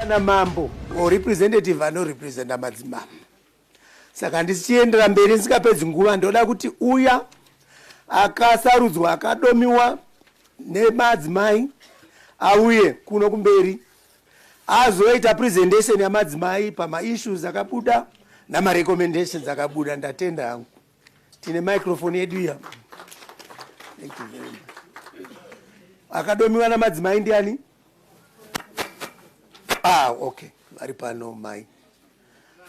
Mambo or representative anorepresenta madzimambo. Saka ndisichiendera mberi ndisingapedzi nguva ndoda kuti uya akasarudzwa akadomiwa nemadzimai auye kuno kumberi azoita presentation yamadzimai pamaissues akabuda namarecommendations akabuda. Ndatenda hangu. Tine microphone yedu ya. Thank you very much. Akadomiwa namadzimai ndiani? Okay. Vari pano mai.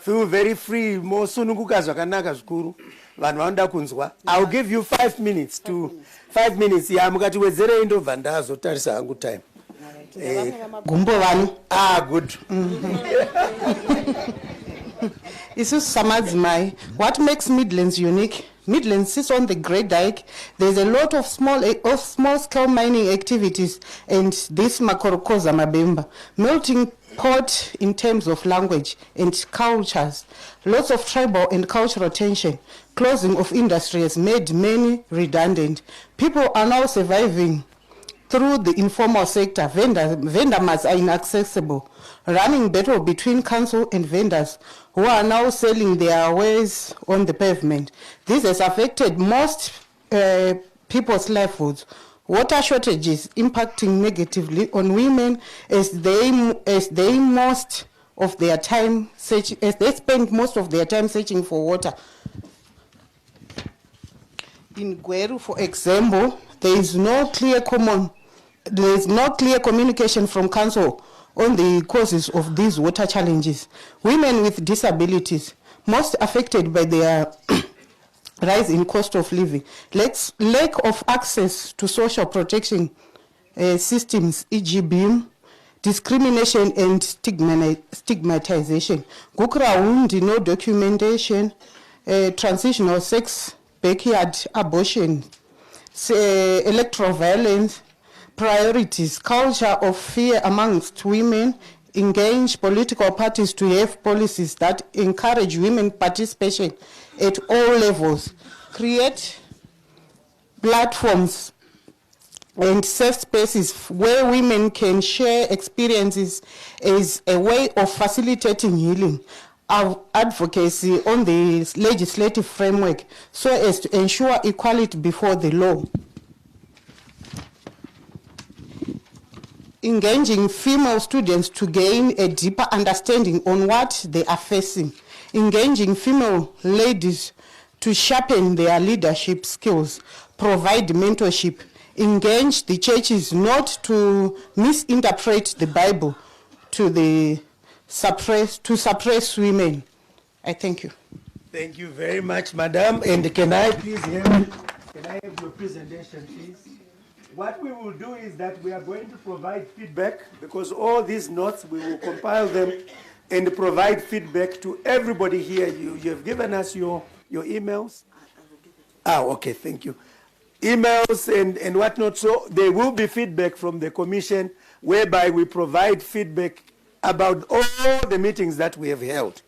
Feel very free. Mosununguka zvakanaka zvikuru. Vanhu vanoda kunzwa. I'll give you 5 minutes to 5 minutes. Ya mukatiwedzere indobva ndazotarisa hangu time. Gumbo vanu. Good. This is Samadzimai. What makes Midlands unique? Midlands sits on the Great Dyke. There's a lot of small-scale mining activities, and this Makorokoza Mabemba, melting pot in terms of language and cultures. Lots of tribal and cultural tension. Closing of industry has made many redundant. People are now surviving through the informal sector. Vendor marts are inaccessible. Running battle between council and vendors who are now selling their wares on the pavement. This has affected most people's livelihoods. Water shortages impacting negatively on women as they spend most of their time searching for water. In Gweru, for example, there is no clear communication from council on the causes of these water challenges. Women with disabilities, most affected by their rise in cost of living, lack of access to social protection systems, e.g. BIM, discrimination and stigmatization. Gukra no documentation, transitional sex, backyard abortion, electoral violence, priorities, culture of fear amongst women, engage political parties to have policies that encourage women participation at all levels, create platforms and safe spaces where women can share experiences as a way of facilitating healing, advocacy on the legislative framework so as to ensure equality before the law. Engaging female students to gain a deeper understanding on what they are facing. Engaging female ladies to sharpen their leadership skills, provide mentorship. Engage the churches not to misinterpret the Bible to suppress women. I thank you. Thank you very much, Madam. And can I please have your presentation, please? What we will do is that we are going to provide feedback, because all these notes, we will compile them and provide feedback to everybody here. You have given us your emails. Okay, thank you. Emails and whatnot. So there will be feedback from the Commission, whereby we provide feedback about all the meetings that we have held.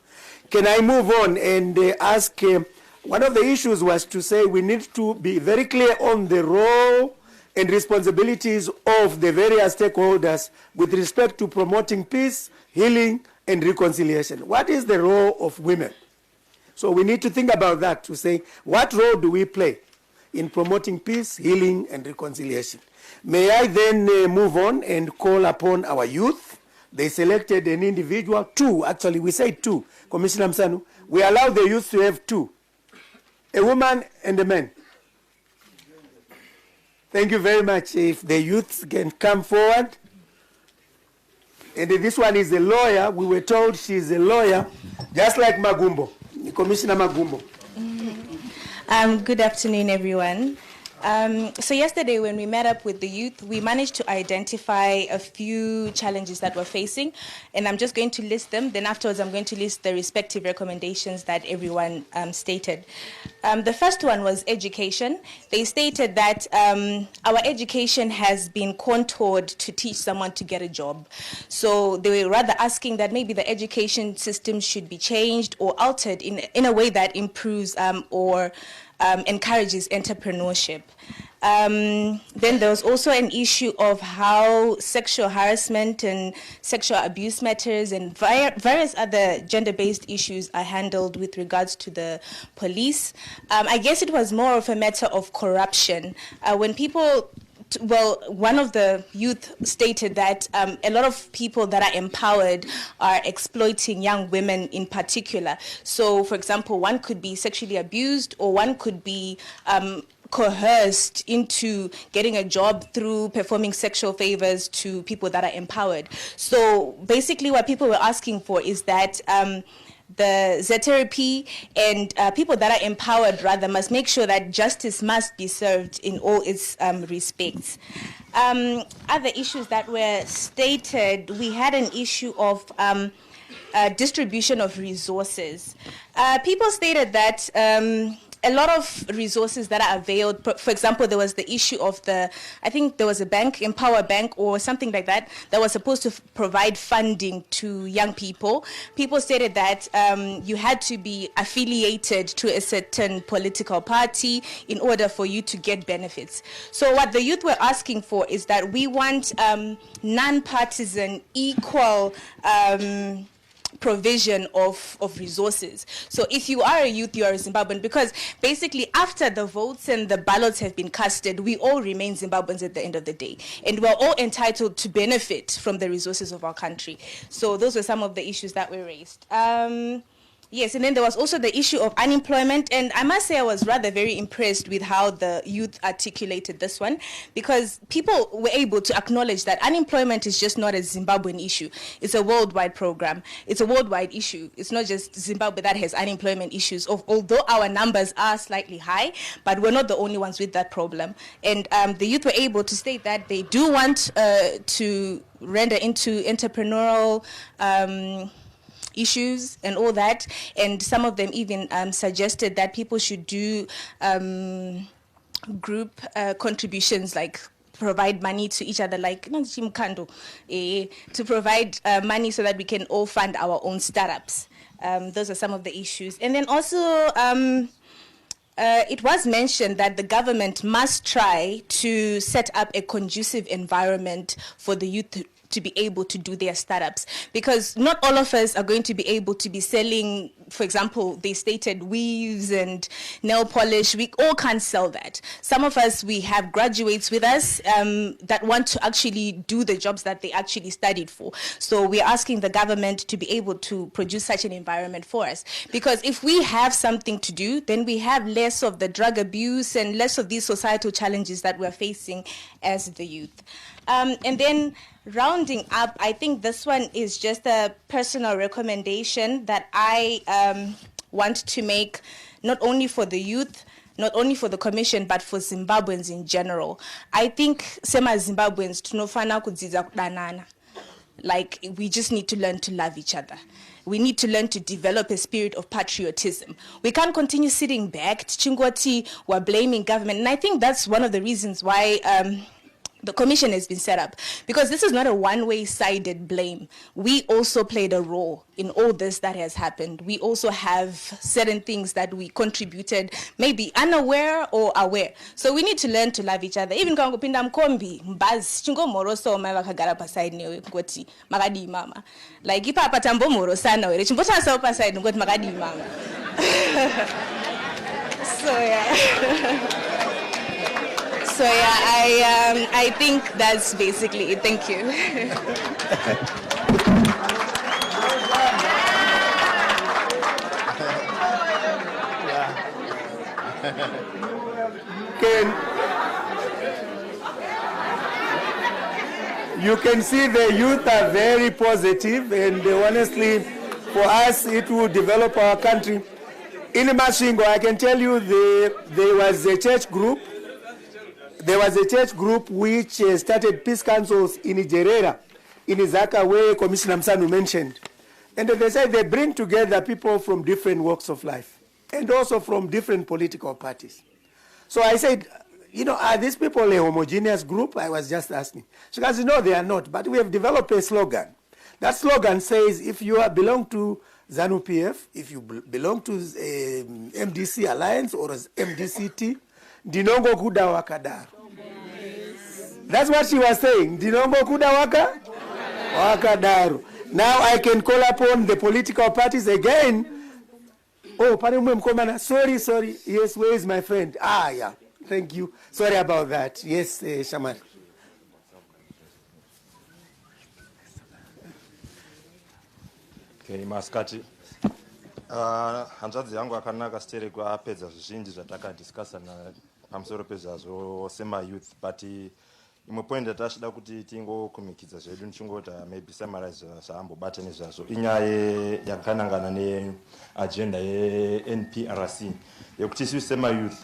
Can I move on and ask, one of the issues was to say we need to be very clear on the role and responsibilities of the various stakeholders with respect to promoting peace, healing, and reconciliation. What is the role of women? So we need to think about that, to say, what role do we play in promoting peace, healing, and reconciliation? May I then move on and call upon our youth? They selected an individual, 2, actually, we say 2. Commissioner Msanu, we allow the youth to have 2, a woman and a man. Thank you very much. If the youth can come forward. And this one is a lawyer. We were told she's a lawyer, just like Magumbo, Commissioner Magumbo. Good afternoon, everyone. So yesterday when we met up with the youth, we managed to identify a few challenges that we're facing, and I'm just going to list them. Then afterwards, I'm going to list the respective recommendations that everyone stated. The first one was education. They stated that our education has been contoured to teach someone to get a job. So they were rather asking that maybe the education system should be changed or altered in a way that improves or encourages entrepreneurship. Then there was also an issue of how sexual harassment and sexual abuse matters and various other gender-based issues are handled with regards to the police. I guess it was more of a matter of corruption. When people one of the youth stated that a lot of people that are empowered are exploiting young women in particular. So, for example, one could be sexually abused, or one could be coerced into getting a job through performing sexual favors to people that are empowered. So basically what people were asking for is that the ZRP and people that are empowered rather must make sure that justice must be served in all its respects. Other issues that were stated, we had an issue of distribution of resources. People stated that a lot of resources that are availed, for example, there was the issue of I think there was a bank, Empower Bank or something like that, that was supposed to provide funding to young people. People stated that you had to be affiliated to a certain political party in order for you to get benefits. So what the youth were asking for is that we want non-partisan, equal provision of resources. So if you are a youth, you are a Zimbabwean, because basically after the votes and the ballots have been casted, we all remain Zimbabweans at the end of the day. And we're all entitled to benefit from the resources of our country. So those were some of the issues that were raised. Yes, and then there was also the issue of unemployment, and I must say I was rather very impressed with how the youth articulated this one, because people were able to acknowledge that unemployment is just not a Zimbabwean issue. It's a worldwide program. It's a worldwide issue. It's not just Zimbabwe that has unemployment issues, although our numbers are slightly high, but we're not the only ones with that problem. And the youth were able to state that they do want to render into entrepreneurial issues and all that, and some of them even suggested that people should do group contributions, like provide money to each other, like to provide money so that we can all fund our own startups. Those are some of the issues. And then also it was mentioned that the government must try to set up a conducive environment for the youth to be able to do their startups, because not all of us are going to be able to be selling, for example, they stated weaves and nail polish. We all can't sell that. Some of us, we have graduates with us that want to actually do the jobs that they actually studied for. So we're asking the government to be able to produce such an environment for us, because if we have something to do, then we have less of the drug abuse and less of these societal challenges that we're facing as the youth. And then rounding up, I think this one is just a personal recommendation that I want to make, not only for the youth, not only for the commission, but for Zimbabweans in general. I think sema Zimbabweans tunofana kudziza kudanana. Like, we just need to learn to love each other. We need to learn to develop a spirit of patriotism. We can't continue sitting back, Chingwati, we're blaming government. And I think that's one of the reasons why the commission has been set up, because this is not a one-way-sided blame. We also played a role in all this that has happened. We also have certain things that we contributed, maybe unaware or aware. So we need to learn to love each other. Even quand kupinda mkombi, mbaz, chingo moroso mawa kagara paside niwe ngoti magadi mama. Like ipa patambo morosana wele chimbota sa paside ngoti magadi mama. So yeah. So yeah, I think that's basically it. Thank you. You can see the youth are very positive, and honestly, for us, it will develop our country. In Mashingo, I can tell you there was a church group. There was a church group which started peace councils in Ijerera, in Izaka, where Commissioner Msanu mentioned. And they said they bring together people from different walks of life and also from different political parties. So I said, you know, are these people a homogeneous group? I was just asking. She goes, no, they are not, but we have developed a slogan. That slogan says, if you belong to ZANU-PF, if you belong to MDC Alliance or MDCT, ndinongo kuda wakadaro. That's what she was saying. Ndinongo kuda wakadaro. Now I can call upon the political parties again. Oh, pardon me, sorry. Yes, where is my friend? Ah, yeah. Thank you. Sorry about that. Yes, Shaman. Okay, maskati. Hanzvadzi yangu akanaka stere kwapedza zvizhinji zvatakadiscussa pamusoro pezvazvo sema-youth, but imwe point yatachida kuti tingokumikidza zvedu ndichingota maybe summarize zvaambobata nezvazvo inyaya yakanangana neagenda ye-NPRC yekuti isusu sema-youth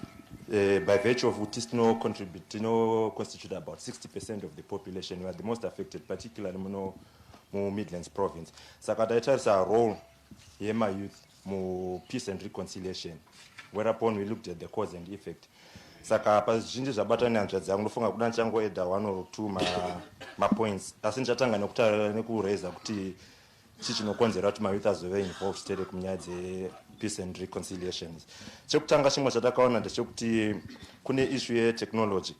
by virtue of kuti constitute about 60% of the population. We are the most affected, particularly mu Midlands province. Saka taitarisa role yema-youth mu peace and reconciliation, whereupon we looked at the cause and effect. Saka pazhinji zvabata nehanzvadzi yangu ndofunga kuda ndichangoedha 1 or 2 mapoints, asi ndichatanga nekureza kuti chii chinokonzera kuti ma-youth azove involved stere kunyaya dze-peace and reconciliations. Chekutanga chimwe chatakaona ndechekuti kune issue yetechnology.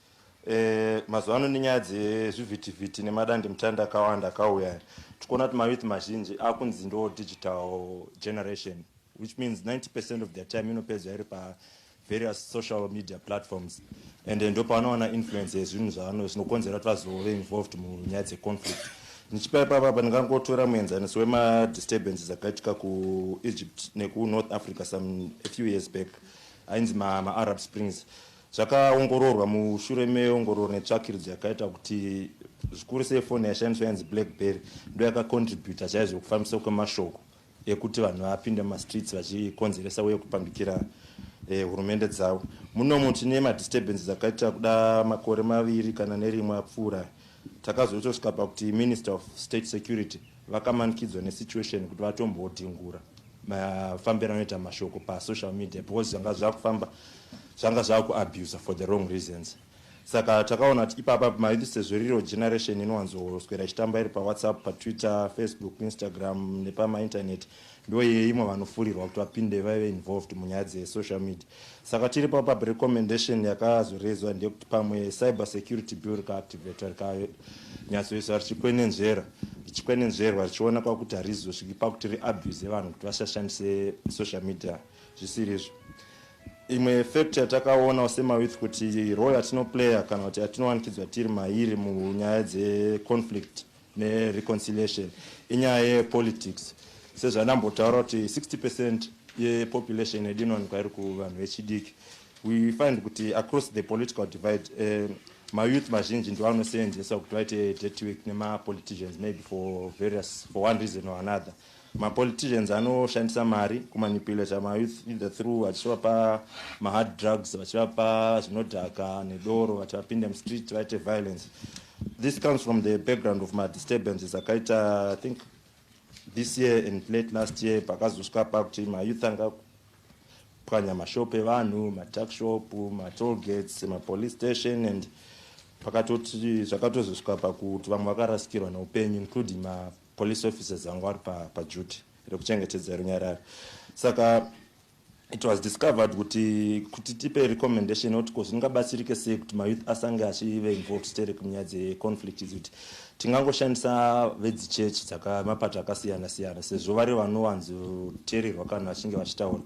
Mazuva ano nenyaya dzezvivhitivhiti nemadandemutande akawanda akauya, tikuona kuti ma-youth mazhinji akunzi ndo digital generation, which means 90% of their time inopedza iri various social media platforms, and ndo pavanowana influence yezvinhu zvinokonzera kuti vazove involved munyaya dzeconflict. Nichipa ipapa ndingangotora muenzaniso wema-disturbances akaitika kuEgypt nekuNorth Africa a few years back, ainzi ma-Arab Springs. Zvakaongororwa mushure meongororo netsvakiridzi yakaita kuti zvikuru sefoni yashandiswa yanzi BlackBerry ndo yakacontributa chaizvo kufambisa kwemashoko ekuti vanhu vapinde mumastreets vachikonzeresa uye kupandukira hurumende dzavo. Munomu tine madisturbances akaita kuda makore 2 kana nerimwe apfuura, takazotosvika pakuti Minister of State Security vakamanikidzwa nesituation kuti vatombodhingura mafambiro anoita mashoko pasocial media because zvanga zvakufamba zvanga zvakuabuse for the wrong reasons. Saka takaona kuti ipapa ma-youth sezvo generation inowanzoswera ichitamba iri paWhatsApp, paTwitter, Facebook, Instagram nepamainternet, ndo imwe vanofurirwa kuti vapinde vave involved munyaya dzesocial media. Saka tiri papa recommendation yakazorezwa ndeyekuti pamwe cyber security bill rikaactivatwa rikanyatsoiswa richikwenenzverwa richionekwa kuti harizosviki pakuti riabuse vanhu kuti vasashandise social media zvisiri izvo. Imwe factor yatakaona sema-youth kuti role yatinoplaya kana kuti yatinowanikidzwa tiri mairi munyaya dzeconflict nereconciliation inyaya yepolitics. Sezvanambotaura kuti 60% yepopulation yedu inowanikwa iri kuvanhu vechidiki. We find kuti across the political divide ma-youth mazhinji ndo anosenzesa kuti vaite dirty work nema-politicians, maybe for one reason or another. Ma-politicians anoshandisa mari kumanipulate ma-youth either through vachivapa ma-hard drugs, vachivapa zvinodhaka nedoro, vachivapinde mustreet vaite violence. This comes from the background of ma-disturbances akaita, I think this year and late last year, pakazosvika pakuti ma-youth angapwanya mashopu evanhu, ma-tuck-shop, ma-toll gates, ma-police station, and pakatoti zvakatozosvika pakuti vamwe vakarasikirwa neupenyu, including ma-police officers vanga vari paduty rekuchengetedza runyararo. Saka it was discovered kuti tipe recommendation yekuti kozvingabatsirike sei kuti ma-youth asange achive involved stere kunyaya dzeconflict idzi, kuti tingangoshandisa vedzichechi dzakamapato akasiyana-siyana sezvo vari vanowanzoteererwa kana vachinge vachitaura.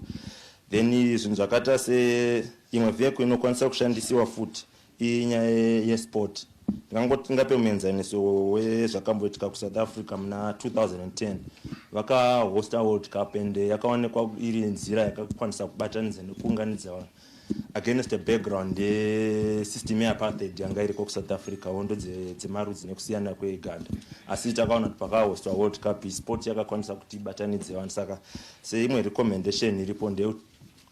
Then zvinhu zvakaita seimwe vehicle inokwanisa kushandisiwa futi inyaya yesport. Ndingape muenzaniso wezvakamboitika kuSouth Africa muna 2010. Vakahosta World Cup and yakaonekwa iri nzira yakakwanisa kubatanidza nekuunganidza vanhu against the background system yeapartheid yanga iriko kuSouth Africa, hondo dzemarudzi nekusiyana kweuganda. Asi takaona kuti pakahostwa World Cup sport yakakwanisa kuti ibatanidze vanhu. Saka seimwe recommendation iripo ndeu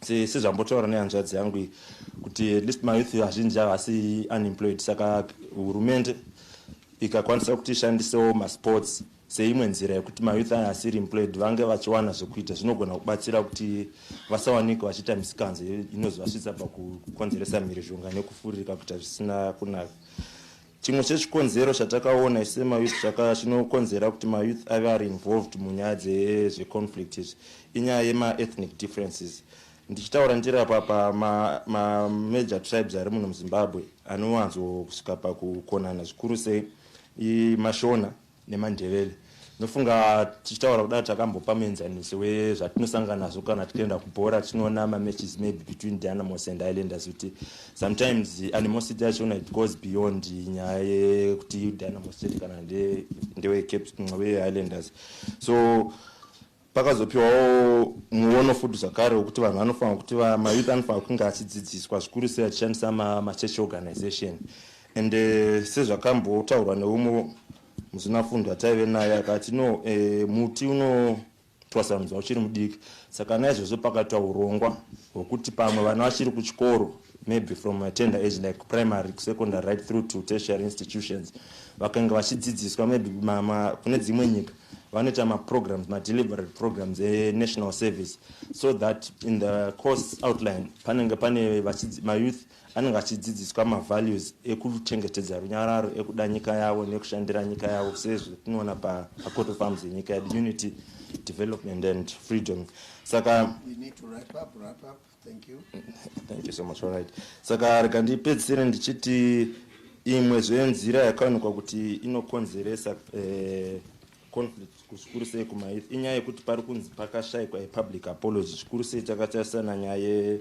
sezvambotaura nehanzvadzi yangu kuti at least ma-youth azhinji havasi unemployed, saka hurumende ikakwanisa kuti ishandisewo masports seimwe nzira yekuti ma-youth asiri employed vange vachiwana zvekuita, zvinogona kubatsira kuti vasawanika vachiita misikanzo inozovasvitsa pakukonzeresa mhirizhonga nekufuririka kuita zvisina kunaka. Chimwe chechikonzero chatakaona sema-youth chinokonzera kuti ma-youth ave ari involved munyaya dzezveconflict izvi inyaya yema-ethnic differences. ndichitaura ndiri apa major tribes ari muno muZimbabwe anowanzo kusvika pakukonana zvikuru sei iMashona neMandebele. Nofunga tichitaura kudai takambopa muenzaniso wezvatinosangana nazvo kana tichienda kubhora tinoona matches maybe between Dynamos and Islanders kuti sometimes animosity yachona it goes beyond nyaya yekuti Dynamos kana ndewe Islanders. So pakazopiwawo muono futi zvakare wekuti vanhu vanofanira kuti mayouth anofanira kunge achidzidziswa zvikuru sei achishandisa machurch organization. And sezvakambotaurwa neumwe muzvinafundwa taive naye akati no muti unotwasanudzwa uchiri mudiki. Saka naizvozvo pakaitwa urongwa hwekuti pamwe vana vachiri kuchikoro maybe from a tender age like primary, secondary right through to tertiary institutions vakanga vachidzidziswa maybe kune dzimwe nyika vanoita maprograms, deliberate programs national service, so that in the course outline panenge pane mayouth anenge achidzidziswa mavalues ekuchengetedza runyararo, ekuda nyika yavo nekushandira nyika yavo sezvo tinoona pacoat of arms yenyika yedu, unity, development and freedom. Saka we need to wrap up. Thank you. Thank you so much. All right. Saka rega ndipedzisire ndichiti imwe zvenzira yakaonekwa kuti inokonzeresa conflict zvikuru sei kumayouth inyaya yekuti pari kunzi pakashayikwa public apology. Zvikuru sei takatarisana nyaya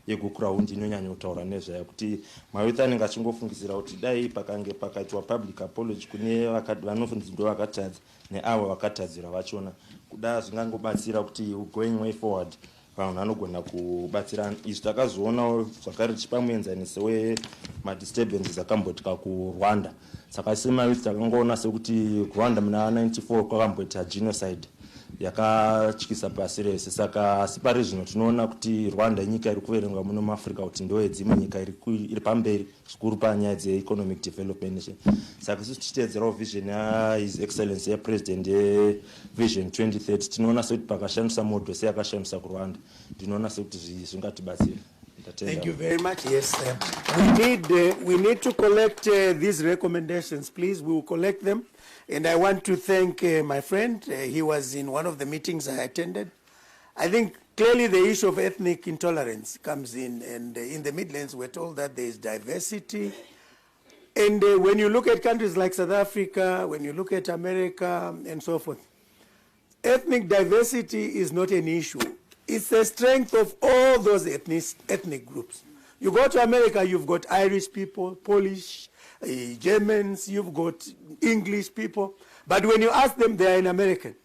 yegukuraundi inonyanya kutaura nezvayo kuti mayouth anenge achingofungisira kuti dai pakange pakaitwa public apology kune vanofunzi ndo vakatadza neavo vakatadzira vachona kuda zvingangobatsira kuti going way forward vanhu vanogona kubatsirana. Izvi takazoonawo zvakare tichipa muenzaniso wemadisturbances akamboitika kuRwanda. Saka semayouth takangoona sekuti Rwanda muna 94 kwakamboita genocide yakatyisa pasi rese. Saka asi pari zvino tinoona kuti Rwanda nyika iri kuverengwa muno muAfrica kuti ndo yedzimwe nyika iri pamberi zvikuru panyaya dzeeconomic development nation. Saka isusu tichiteedzerawo vision yaHis Excellency yePresident yeVision 2030 tinoona sekuti pakashandisa modo seyakashandisa kuRwanda ndinoona sekuti zvingatibatsira. Thank you very much. Yes, we need to collect these recommendations. Please, we will collect them. And I want to thank my friend. He was in one of the meetings I attended. I think clearly the issue of ethnic intolerance comes in. And in the Midlands, we're told that there is diversity. And when you look at countries like South Africa, when you look at America and so forth, ethnic diversity is not an issue. It's the strength of all those ethnic groups. You go to America, you've got Irish people, Polish, Germans, you've got English people. But when you ask them, they are an American.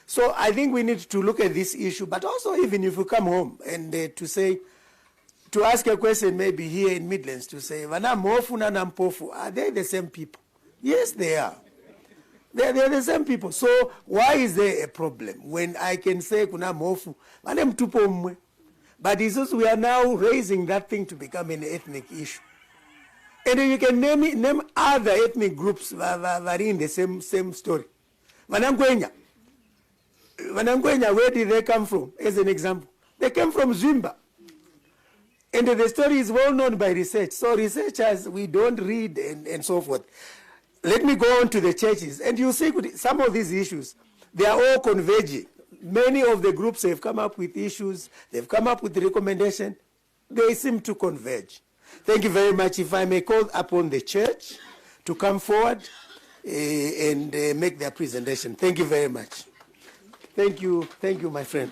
So I think we need to look at this issue. But also, even if you come home and to ask a question maybe here in Midlands, to say, Vana Mofu na Nampofu, are they the same people? Yes, they are. They're the same people. So why is there a problem when I can say kuna mofu, manem tupo mwe? But it's just we are now raising that thing to become an ethnic issue. And you can name other ethnic groups that are in the same story. Vanangwenya, where did they come from? As an example, they came from Zimba. And the story is well known by research. So researchers, we don't read and so forth. Let me go on to the churches. And you see some of these issues, they are all converging. Many of the groups have come up with issues. They've come up with recommendations. They seem to converge. Thank you very much. If I may call upon the church to come forward and make their presentation. Thank you very much. Thank you, my friend.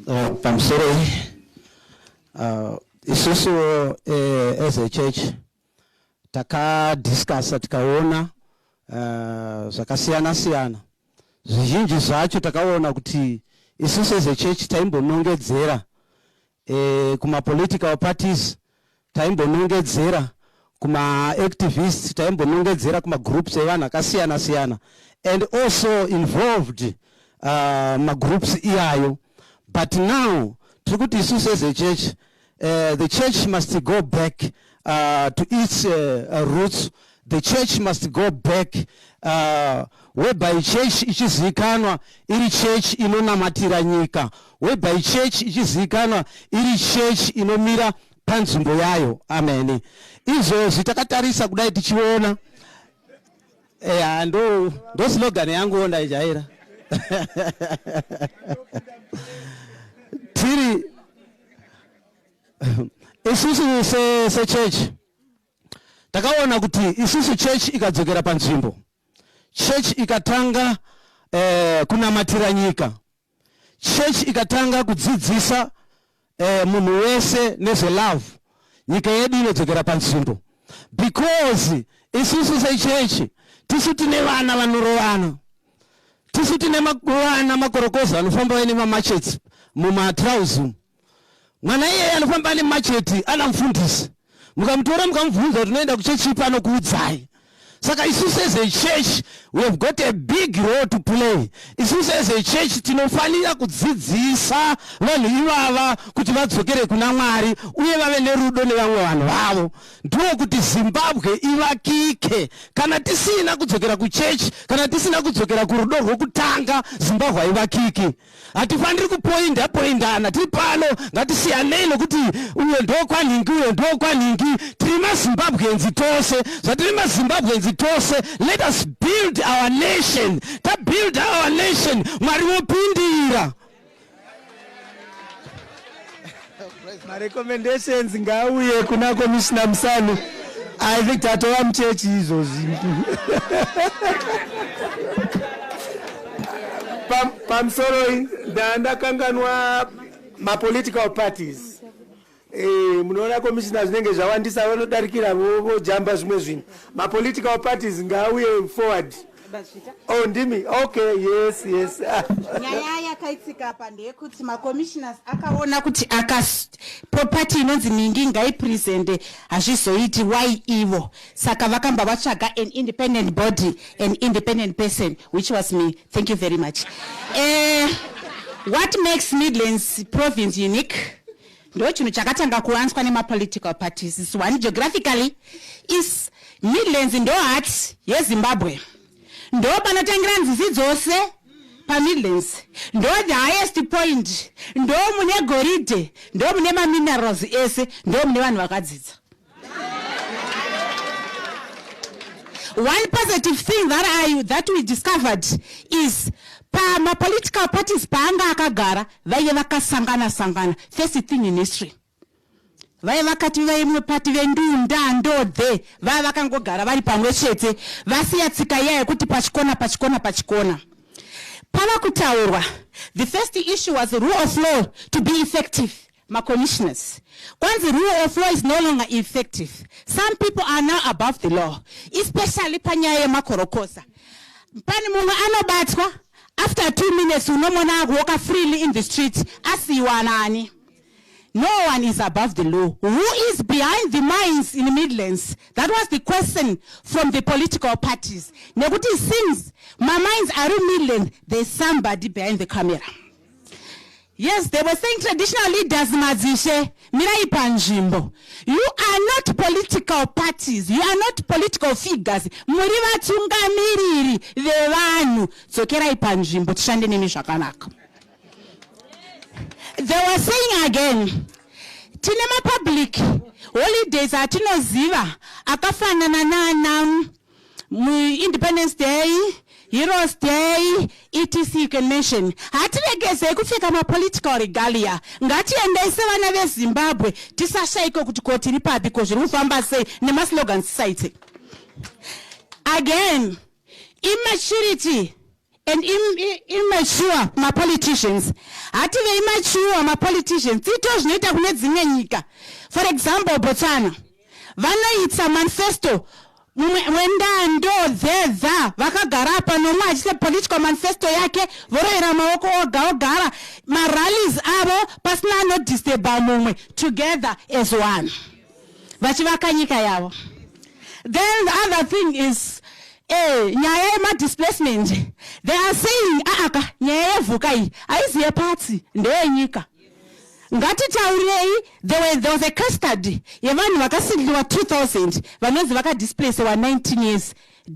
I'm sorry. Isusu as a church discuss tikaona zvakasiyana zvizhinji zvacho takaona kuti isusu as a church taimbonongedzera kuma political parties, taimbonongedzera kuma activists, taimbonongedzera kuma groups evanhu akasiyana and also involved groups iyayo. But now, as a church, the church must go back to its roots. The church must go back whereby church ichizikanwa iri church inonamatira nyika, whereby church ichizikanwa iri church inomira panzvimbo yayo. Amen. Izvo zvitakatarisa kudai tichiona ndo slogan yangu ndaijaira. Tiri isusu se church takaona kuti isusu church ikadzokera panzvimbo, church ikatanga kunamatira nyika, church ikatanga kudzidzisa munhu wese nezve love, nyika yedu inodzokera panzvimbo. Because isusu se church tisu tine vana vanorovana, tisu tine vana makorokoza anofamba ine mamachets mumatrauzi. Mwana iye anofamba ane macheti ana mfundisi, mukamutora mukamubvunza kuti unoenda kuchechi pano kuudzai. Saka isusu as a church we have got a big role to play. Isusu as a church tinofanira kudzidzisa vanhu ivava kuti vadzokere kuna Mwari uye vave nerudo nevamwe vanhu vavo. Ndiko kuti Zimbabwe ivakike. Kana tisina kudzokera kuchechi, kana tisina kudzokera kurudo rwokutanga, Zimbabwe haivakiki. Hatifaniri kupoindana tiri pano, ngatisiyanei nokuti uyo ndokwaningi uyo ndokwaningi. Tiri maZimbabwenzi tose, zvatiri maZimbabwenzi tose. Let us build our nation. To build our nation, Mwari vopindira. My recommendations ngauye kuna Commissioner Msanu. I think tatova mchechi hizo zintu. Pamsoroi ndakanganwa ma political parties. Munoona commissioners nenge zvawandisa vanodarikira vojamba zvimwe zvinhu. Ma political parties ngauye forward. Oh, ndimi. Okay, yes. Nyaya yakaitika apa ndeyekuti ma-commissioners akaona kuti property inonzi ningi ngaipresente hazvizoiti why ivo. Saka vakamba vatsvaga an independent body, an independent person, which was me. Thank you very much. What makes Midlands province unique? Ndo chinhu chakatanga kuwaniswa nema-political parties. Is one, geographically, is Midlands ndo heart yeZimbabwe. Ndo panotangira nzizi dzose paMidlands. Ndo the highest point. Ndo mune goridhe. Ndo mune minerals ese. Ndo mune vanhu vakadzidza. One positive thing that we discovered is ma political parties paanga akagara vaiye vakasangana. First thing in history. Vai vakati vaimwe pati vendunda ndodhe vai vakangogara vari pamwe chete vasiya tsika iya yekuti pachikona. Pava kutaurwa, the first issue was the rule of law to be effective. My commissioners, once the rule of law is no longer effective, some people are now above the law, especially panyaya yemakorokosa. Pani munhu anobatwa, after 2 minutes unomona walk freely in the street asiwa nani. No one is above the law. Who is behind the minds in the Midlands? That was the question from the political parties. Nekuti since my minds are in Midlands, there's somebody behind the camera. Yes, they were saying traditional leaders mazishe mirai panjimbo. You are not political parties. You are not political figures. Muri vatungamiriri vevanhu. Tsokerai panjimbo tishande nemi zvakanaka. They were saying again, tinema public holidays atinoziva akafanana na Independence Day, Heroes Day, etc. You can mention. Hatiregeze kufika ma political regalia. Ngatiendese vana veZimbabwe tisashaiko kuti koti ripa because rufamba say nema slogan society. Again, immaturity and immature my politicians. Ative immature my politicians. Tito zvinoita kune dzimwe nyika. For example, Botswana. Vanoita manifesto. Wenda ndo dhedha. Vakagara apa nomwe achite political manifesto yake. Voroera maoko ogara. Ma rallies avo pasina no disturb mumwe. Together as one. Vachivaka nyika yavo. Then the other thing is nyaya ma displacement. They are saying nyaya vukai aiziye party ndeye nyika. Ngati taurei there was a case study yevanhu vakasindwa 2000 vanonzi vaka displace wa 19 years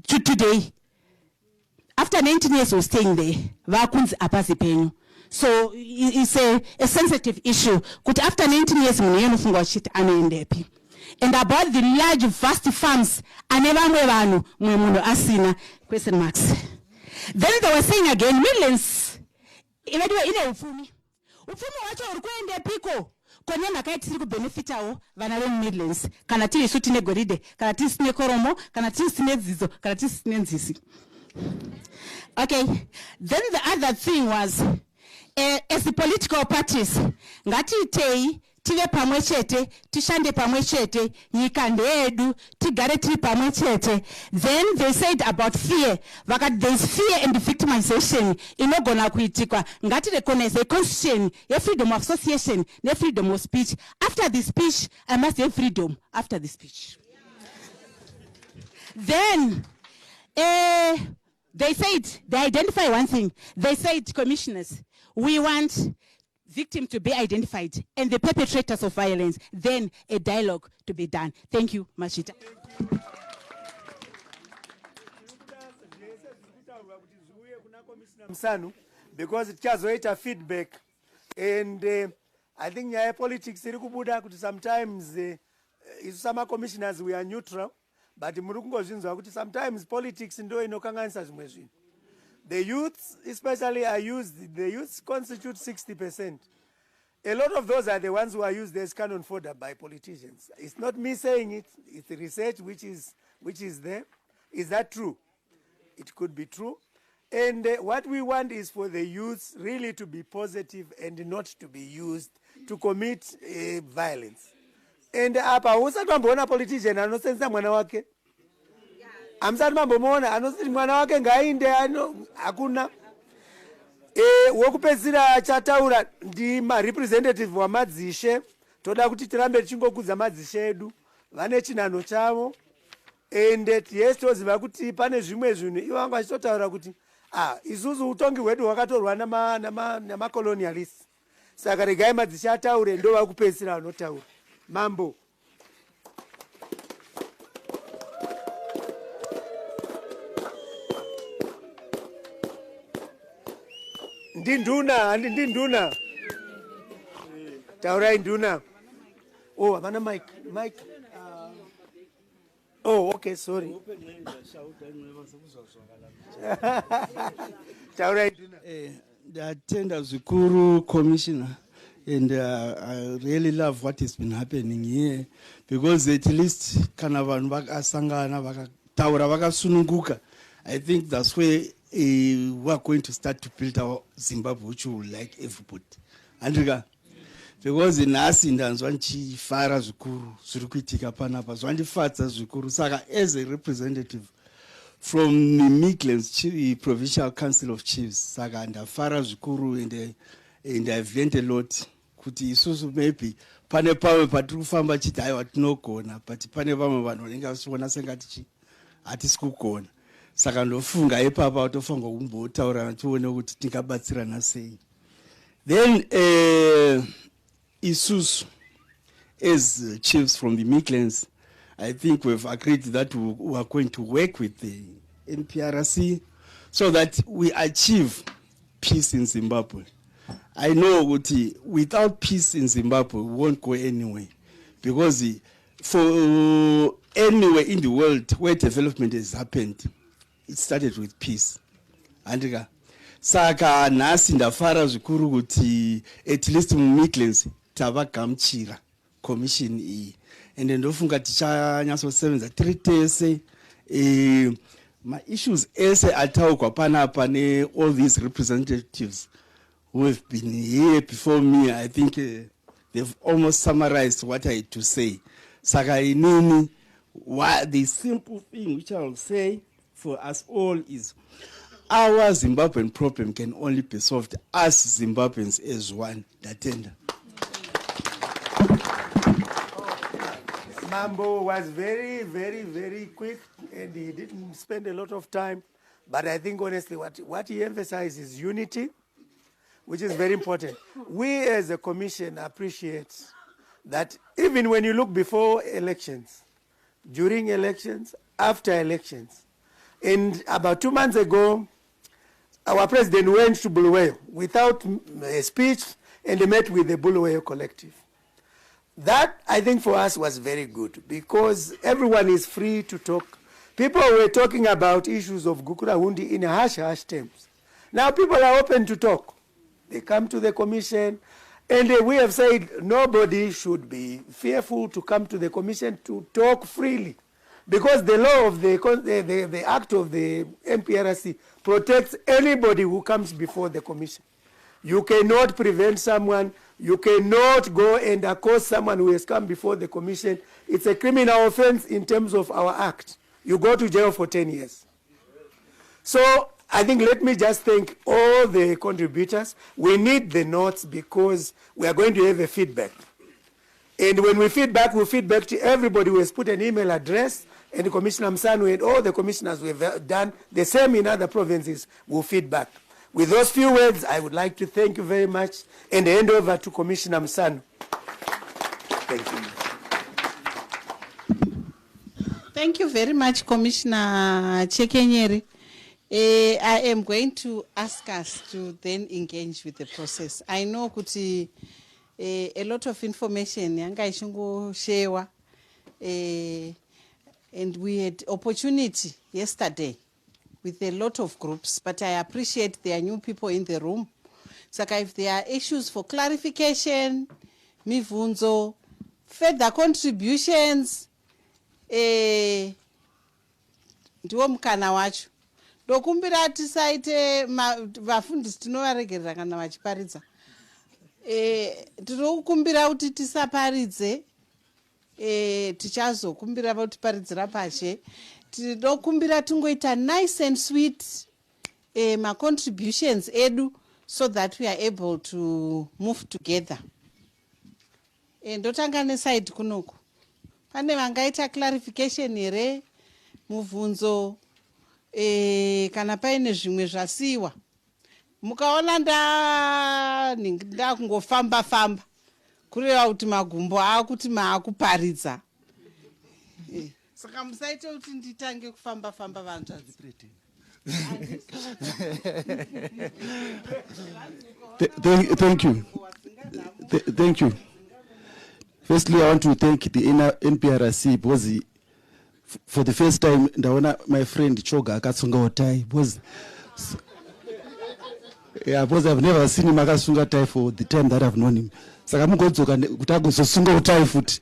to today. After 19 years of staying there vakunzi apazi penyu. So it's a sensitive issue kuti after 19 years munhu yenofunga uchiti anoendepi. and about the large vast farms ane vamwe vanhu mumwe munhu asina, question marks. Then they were saying again, Midlands inadiwa ine upfumi wacho uri kuende piko kone nhaka yatiri kubenefitawo vana veMidlands kana tirisu tine goridhe kana tisine koromo kana tisine dzidzo kana tisine nzisi. Okay, then the other thing was as the political parties ngatiitei tive pamwe chete, tishande pamwe chete, nyika ndeyedu, tigare tiri pamwe chete. Then they said about fear, there's fear and victimization inogona kuitikwa. Ngati recognize the constitution, freedom of association, the freedom of speech. After the speech, I must have freedom after the speech. Then they said, they identify one thing. They said, commissioners, we want victims to be identified and the perpetrators of violence, then a dialogue to be done. Thank you, Mashita. Because it chazoita feedback, and I think politics sometimes some commissioners we are neutral, but sometimes politics ndo inokanganisa zvimwe zvinhu. The youths especially are used, the youths constitute 60%. A lot of those are the ones who are used as cannon fodder by politicians. It's not me saying it, it's the research which is there. Is that true? It could be true. And what we want is for the youths really to be positive and not to be used to commit violence. And apa usatwambona politician anosenza mwana wake. Amsati mambomuona anositi mwana wake ngainde hakuna. Wokupedzisira chataura ndi representative wamadzishe, toda kuti tirambe tichingokudza madzishe edu, vane chinano chavo, and yes toziva kuti pane zvimwe zvinhu ivo vanga vachitotaura kuti isusu utongi hwedu hwakatorwa nama colonialists. Saka regai madzishe ataure, ndo vakupedzisira vanotaura. Mambo. Ndinduna. Taurai nduna. Oh, havana mic. Oh, okay, sorry. Taurai nduna. Ndiyatenda zvikuru, Commissioner, and I really love what has been happening here, because at least kana vanhu vakasangana vakataura vakasununguka. I think that's where we are going to start to build our Zimbabwe, which will like everybody. Andrika, because nhasi ndanzwa ndichifara zvikuru zviri kuitika panapa, zvandifadza zvikuru. Saka as a representative from the Midlands Provincial Council of Chiefs, saka ndafara zvikuru, and I've learned a lot. Kuti isusu maybe pane pamwe patiri kufamba chiti aiwa tinogona, but pane vamwe vanhu vanenge vachiona sengati hatisi kugona. Saka ndofunga ipapa tofunga kumbotaura tione kuti tingabatsirana sei. Then isusu as chiefs from the Midlands, I think we've agreed that we are going to work with the NPRC so that we achieve peace in Zimbabwe. I know that without peace in Zimbabwe, we won't go anywhere, because for anywhere in the world where development has happened, it started with peace. Andika. Saka nhasi ndafara zvikuru kuti at least muMidlands tavagamuchira commission iyi. And ndofunga tichanyatsosevenza tiri tese ma-issues ese ataukwa panapa ne all these representatives who have been here before me. I think they've almost summarized what I had to say. Saka inini, the simple thing which I will say for us all is our Zimbabwean problem can only be solved as Zimbabweans as one. Datenda. Mambo was very, very, very quick, and he didn't spend a lot of time. But I think honestly what he emphasized is unity, which is very important. We as a commission appreciate that even when you look before elections, during elections, after elections, and about 2 months ago, our president went to Bulawayo without a speech and met with the Bulawayo collective. That, I think, for us was very good because everyone is free to talk. People were talking about issues of Gukura Hundi in harsh terms. Now people are open to talk. They come to the commission, and we have said nobody should be fearful to come to the commission to talk freely, because the law of the act of the NPRC protects anybody who comes before the commission. You cannot prevent someone. You cannot go and accost someone who has come before the commission. It's a criminal offense in terms of our act. You go to jail for 10 years. So I think let me just thank all the contributors. We need the notes because we are going to have a feedback. And when we feedback to everybody who has put an email address, and Commissioner Msanu and all the commissioners who have done the same in other provinces will feedback. With those few words, I would like to thank you very much and hand over to Commissioner Msanu. Thank you. Thank you very much, Commissioner Chekenyeri. I am going to ask us to then engage with the process. I know kuti a lot of information yanga ishungo shewa, and we had opportunity yesterday with a lot of groups, but I appreciate there are new people in the room. So if there are issues for clarification, mivunzo, further contributions, ndiwo mukana wacho. Ndokumbira tisaite vafundisi tinovaregerera kana vachiparidza. Tinokumbira kuti tisaparidze, tichazokumbira votiparidzira pashe. Tinokumbira tungoita nice and sweet contributions edu, so that we are able to move together. Ndotanga neside kunoku. Pane vangaita clarification here, muvunzo, kana paine zvimwe zvasiwa. Mukaona ndakungofamba famba, kureva kuti magumbo akuti maakuparidza. Saka musaite kuti nditange kufamba famba vantu. Thank you. Thank you. Firstly, I want to thank the NPRC because for the first time, my friend Choga Akatsunga Otai because I've never seen him Akasunga Tai for the time that I've known him. Sakamugodzoka kutago sosunga Otai futi.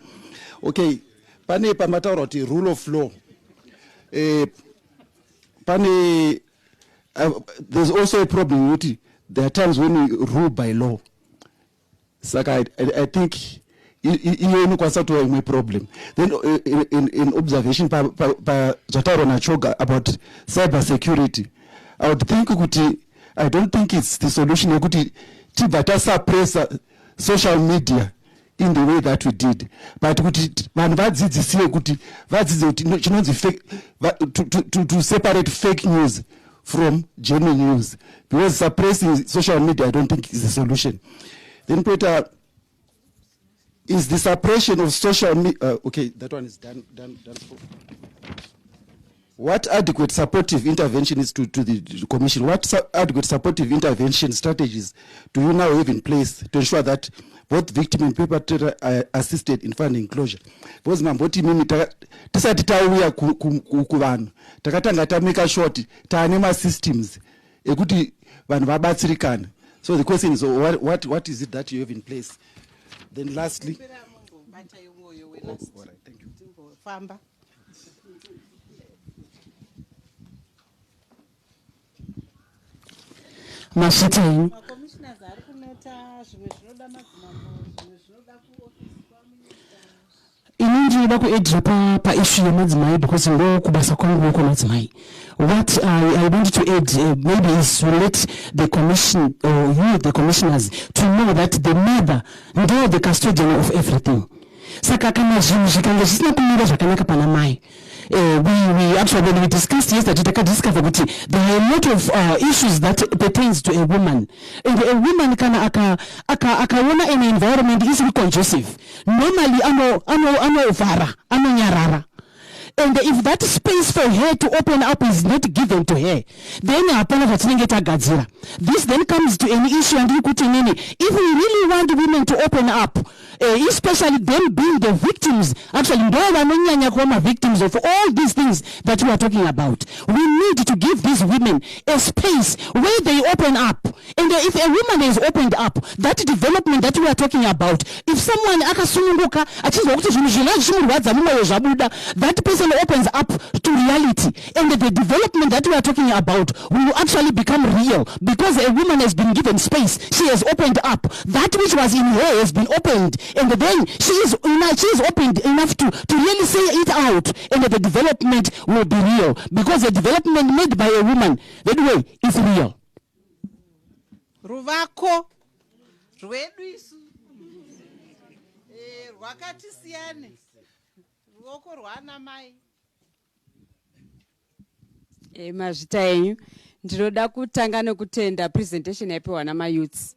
Okay, pane pamataura kuti rule of law. There's also a problem with it. There are times when we rule by law. Saka, I think my problem. Then in observation Zatauro Nachoga about cyber security, I would think I don't think it's the solution to suppress social media in the way that we did. But to separate fake news from genuine news, because suppressing social media I don't think is the solution. Then is the suppression of social media, okay, that one is done. What adequate supportive intervention is to the commission? What adequate supportive intervention strategies do you now have in place to ensure that both victim and perpetrator are assisted in finding closure? Because mamboti mimi tisati tauya kuvanhu takatanga tameka short taanema systems ekuti vanhu vabatsirikana. So the question is, what is it that you have in place? Then lastly, all right, thank you. Ndinoda kuedza pa issue yemadzimai because ndo kubasa kwangu uko madzimai. What I want to add maybe is to let the commission or you, the commissioners, to know that the mother ndo the custodian of everything. Saka kama zvinhu zvikanga zvisina kumira zvakanaka pana mai. We actually, when we discussed yesterday, we discovered that there are a lot of issues that pertains to a woman. And a woman akaona an environment is conducive. Normally, ano nyarara. And if that space for her to open up is not given to her, then this then comes to an issue and if we really want women to open up, especially them being the victims, actually victims of all these things that we are talking about, we need to give these women a space where they open up. And if a woman is opened up, that development that we are talking about, if someone that person opens up to reality, and the development that we are talking about will actually become real, because a woman has been given space, she has opened up, that which was in her has been opened, and then she is opened enough to really say it out, and the development will be real, because the development made by a woman, that way, is real. Ruvako rwedu isu rwakati siyane ruoko rwana mai. Mazvita enyu ndinoda kutanga nekutenda presentation yapiwa namayouths.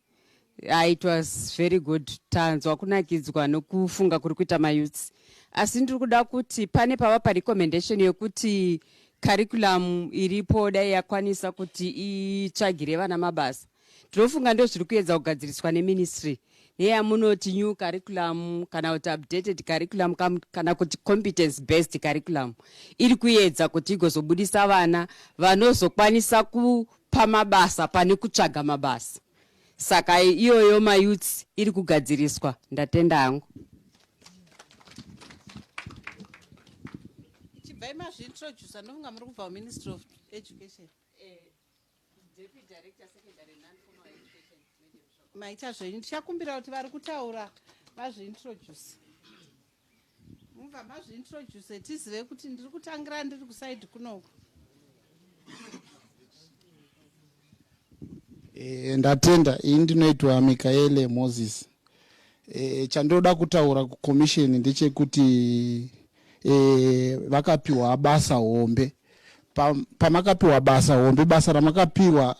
It was very good. Tanzwa kunakidzwa nokufunga kuri kuita mayouths. Asi ndiri kuda kuti pane pava parecommendation yokuti curriculum iripo dai yakwanisa kuti itsvagire vana mabasa. Tinofunga ndo zviri kuedza kugadziriswa neministry. Neyamunoti new curriculum kana kuti updated curriculum kana kuti competence based curriculum iri kuedza kuti igozobudisa vana vanozokwanisa kupa mabasa pane kutsvaga mabasa. Saka iyoyo mayouths iri kugadziriswa. Ndatenda hangu. Chibai mazvintroduce anofunga muri kubva Ministry of Education. Deputy Director Secondary Non-Formal Education. Maita zvenyu tichakumbira kuti vari kutaura mazvintroduce. Mubva mazvintroduce tizive kuti ndiri kutangira ndiri kusaidi kunoko. Ndatenda ini ndinoitwa Mikaele Moses. Chandoda kutaura kucommission ndechekuti vakapiwa basa hombe. Pamakapiwa basa hombe, basa ramakapiwa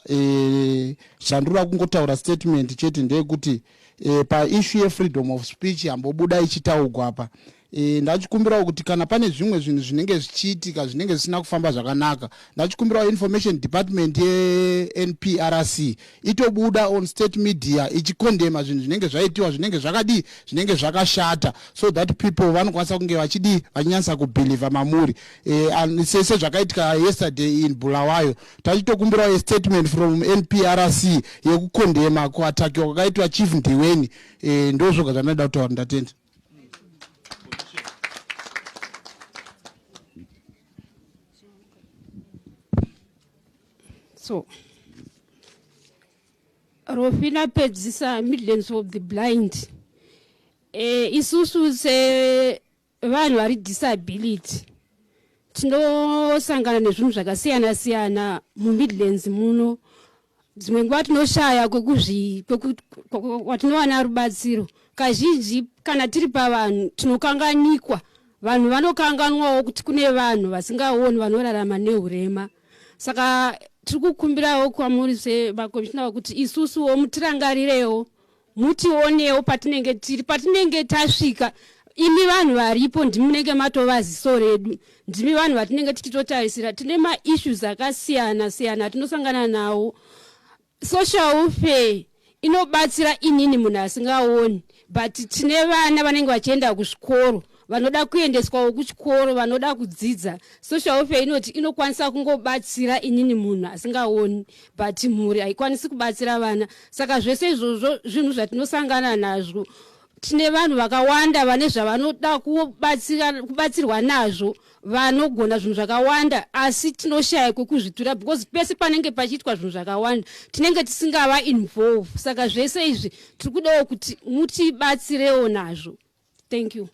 chandura kungotaura statement chete ndeyekuti pa issue ye freedom of speech ambobuda ichitaurwa apa. Ndachikumbira kuti kana pane zvimwe zvinhu zvinenge zvichiitika zvinenge zvisina kufamba zvakanaka, ndachikumbira information department ye NPRC itobuda on state media ichikondema zvinhu zvinenge zvaitiwa zvinenge zvakadi zvinenge zvakashata, so that people vanokwanisa kunge vachidi vachinyanisa kubelieve mamuri. Sese zvakaitika yesterday in Bulawayo, tachitokumbira a statement from NPRC yekukondema kuatakiwa kwakaitwa Chief Ndiweni. Ndozvo zvandinoda kutaura. Ndatenda. So, Rofina pedzisa Midlands of the Blind. Isusu se vanhu vari disability. Tinosangana nezvinhu zvakasiyana siyana mu Midlands muno. Dzimwe nguva tinoshaya kwatinowana rubatsiro. Kazhinji kana tiri pavanhu tinokanganikwa. Vanhu vanokanganwawo kuti kune vanhu vasingaoni vanorarama neurema. Saka tikukumbirawo kwamuri sevakomishina kuti isusuwo mutirangarirewo, mutionewo patinenge tiri, patinenge tasvika. Imi vanhu varipo ndimunenge matova ziso redu, ndimi vanhu vatinenge tichitotarisira. Tine ma-issues akasiyana siyana tinosangana nawo. Social welfare inobatsira inini munhu asingaoni, but tine vana vanenge vachienda kuzvikoro, vanoda kuendeswawo kuchikoro, vanoda kudzidza. Social welfare inoti inokwanisa kungobatsira inini munhu asingaoni, but mhuri haikwanisi kubatsira vana. Saka zvese izvozvo zvinhu zvatinosangana nazvo. Tine vanhu vakawanda vane zvavanoda kubatsirwa nazvo, vanogona zvinhu zvakawanda, asi tinoshaya kwekuzvitura, because pese panenge pachiitwa zvinhu zvakawanda tinenge tisingava involve. Saka zvese izvi tiri kudawo kuti mutibatsirewo nazvo. Thank you.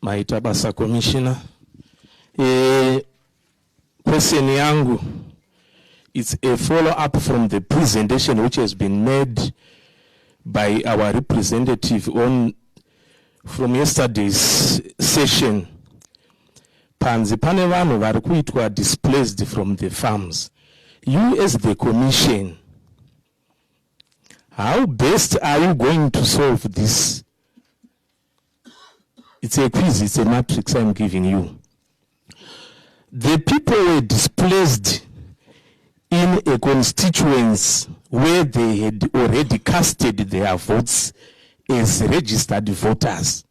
Maita basa commissioner. Question yangu, it's a follow-up from the presentation which has been made by our representative from yesterday's session. Panzi pane vanhu vari kuitwa displaced from the farms. You as the commission, How best are you going to solve this? It's a quiz, it's a matrix I'm giving you. The people were displaced in a constituency where they had already casted their votes as registered voters.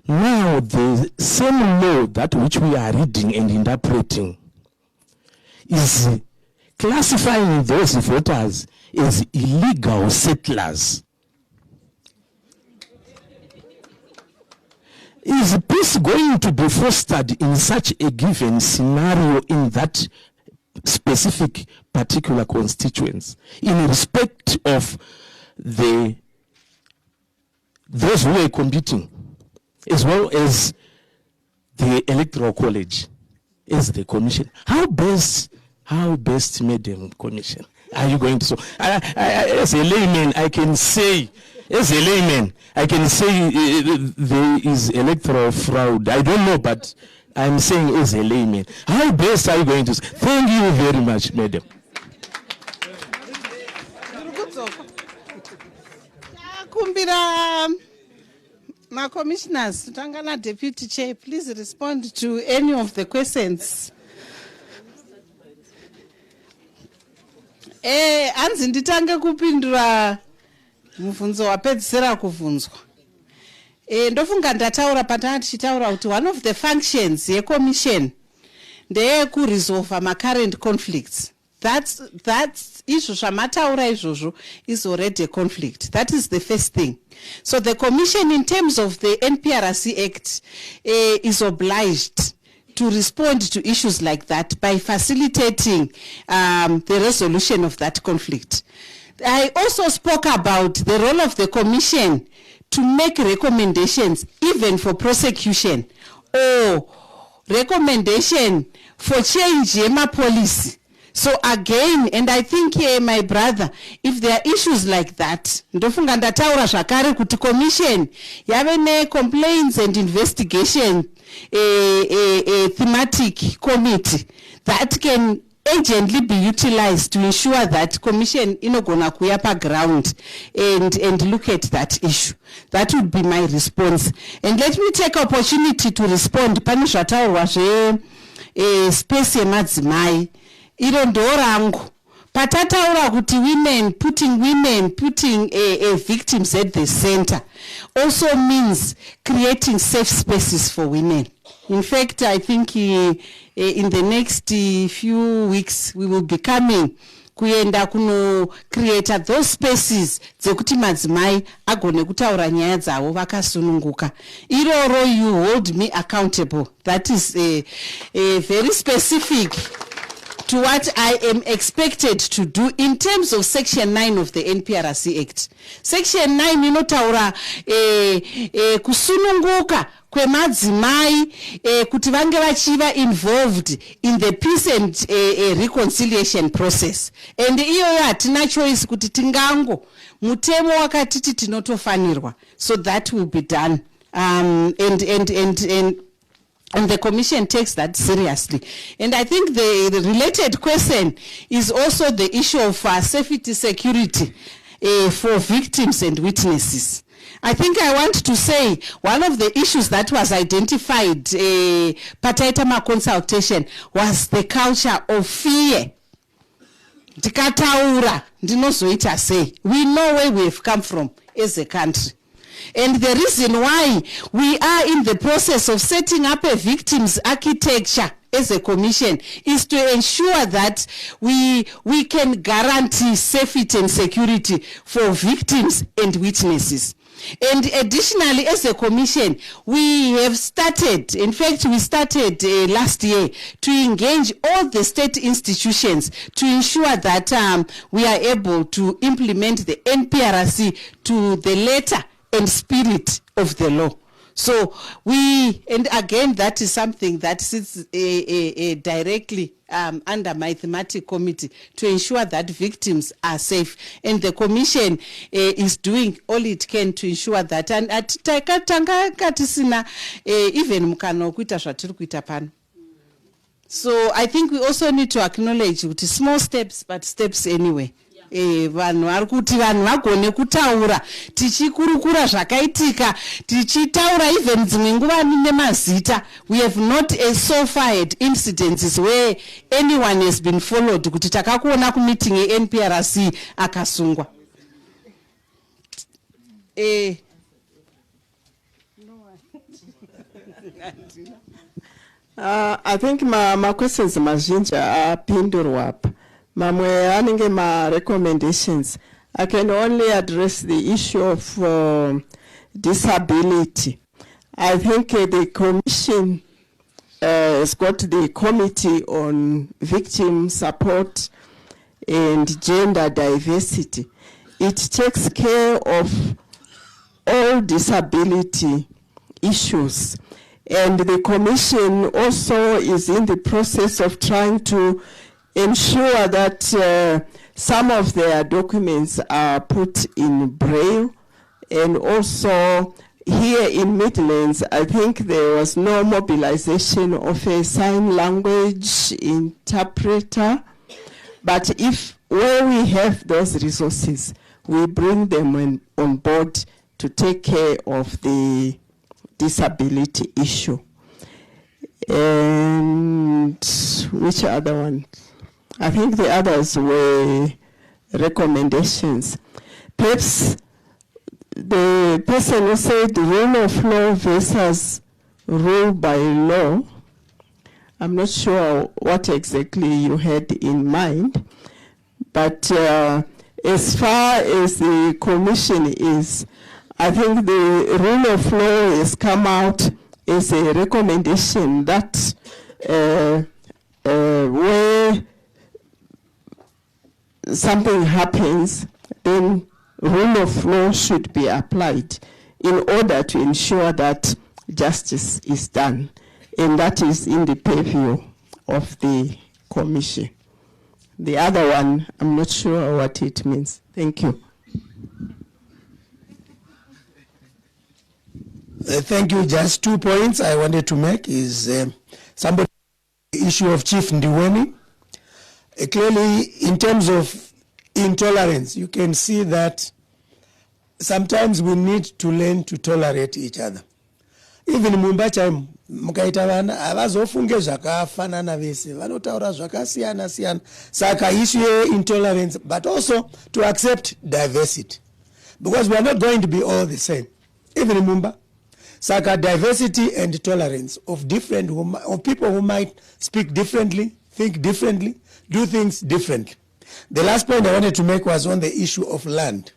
Now the same law that which we are reading and interpreting is classifying those voters as illegal settlers. Is peace going to be fostered in such a given scenario in that specific particular constituency in respect of those who are competing, as well as the electoral college, as the commission? How best, Madam Commission, are you going to? So, as a layman, I can say, there is electoral fraud. I don't know, but I'm saying as a layman, how best are you going to? Thank you very much, Madam. My commissioners, Tangana Deputy Chair, please respond to any of the questions. Anzi nditange kupindura muvunzo wapedzisira kuvunzwa. Ndofunga ndataura patanga tichitaura kuti one of the functions yeCommission ndeye kuresolve my current conflicts. That's izvo zvamataura izvozvo is already a conflict. That is the first thing. So the Commission, in terms of the NPRC Act, is obliged to respond to issues like that by facilitating the resolution of that conflict. I also spoke about the role of the Commission to make recommendations even for prosecution or recommendation for change in my policy. So again, and I think my brother, if there are issues like that, ndofunga ndataura zvakare kuti commission yave ne complaints and investigation a thematic committee that can urgently be utilized to ensure that commission inogona kuya pa ground and look at that issue. That would be my response. And let me take opportunity to respond pani zvataurwa zve space yemadzimai. Iro ndorangu patataura kuti putting victims at the center also means creating safe spaces for women. In fact, I think in the next few weeks we will be coming kuenda kuno create those spaces dzekuti madzimai agone kutaura nyaya dzavo vakasununguka. Iroro you hold me accountable. That is very specific to what I am expected to do in terms of Section 9 of the NPRC Act. Section 9 inotaura kusununguka kwemadzimai kuti vange vachiva involved in the peace and reconciliation process. And iyoyo hatina choice kuti tingango mutemo wakatiti tinotofanirwa. So that will be done. And the Commission takes that seriously. And I think the related question is also the issue of safety security for victims and witnesses. I think I want to say one of the issues that was identified pataitama consultation was the culture of fear. Tikataura, ndinozoita say, we know where we have come from as a country. And the reason why we are in the process of setting up a victims architecture as a commission is to ensure that we can guarantee safety and security for victims and witnesses. And additionally, as a commission, we have started, in fact, we started last year to engage all the state institutions to ensure that we are able to implement the NPRC to the letter and spirit of the law. So and again, that is something that sits directly under my thematic committee to ensure that victims are safe. And the commission is doing all it can to ensure that. And at katisina even mukano kuita zvatiri kuita pano. So I think we also need to acknowledge with small steps, but steps anyway. vanhu vari kuti vanhu vagone kutaura tichikurukura zvakaitika tichitaura even dzimwe nguva nemazita. We have not so far had incidences where anyone has been followed kuti takakuona kumeeting yeNPRC akasungwa. I think my questions mazhinji apindurwa apa. Mamwe anenge ma recommendations. I can only address the issue of disability. I think the Commission has got the Committee on Victim Support and Gender Diversity. It takes care of all disability issues. And the Commission also is in the process of trying to ensure that some of their documents are put in Braille. And also here in Midlands, I think there was no mobilization of a sign language interpreter. But if where we have those resources, we bring them on board to take care of the disability issue. And which other one? I think the others were recommendations. Perhaps the person who said rule of law versus rule by law, I'm not sure what exactly you had in mind, but as far as the Commission is, I think the rule of law has come out as a recommendation that where something happens, then rule of law should be applied in order to ensure that justice is done. And that is in the purview of the Commission. The other one, I'm not sure what it means. Thank you. Thank you. Just 2 points I wanted to make is somebody issue of Chief Ndiweni. Clearly, in terms of intolerance, you can see that sometimes we need to learn to tolerate each other. Even Mumbacha mukaita vana avazofunge zvakafanana vese vanotaura zvakasiyana siyana, saka issue ye intolerance, but also to accept diversity, because we are not going to be all the same, even in Mumbai. Saka diversity and tolerance of different of people who might speak differently, think differently, do things differently. The last point I wanted to make was on the issue of land.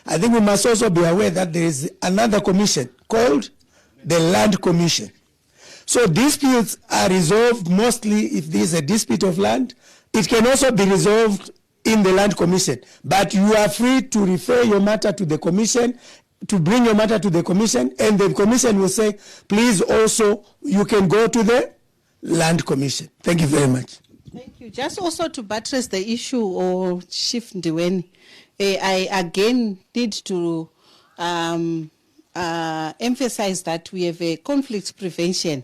I think we must also be aware that there is another commission called the Land Commission. So disputes are resolved mostly if there is a dispute of land. It can also be resolved in the Land Commission, but you are free to refer your matter to the commission, to bring your matter to the commission, and the commission will say, please also, you can go to the Land Commission. Thank you very much. Thank you. Just also to buttress the issue of Chief Ndiweni, I again need to emphasize that we have a conflict prevention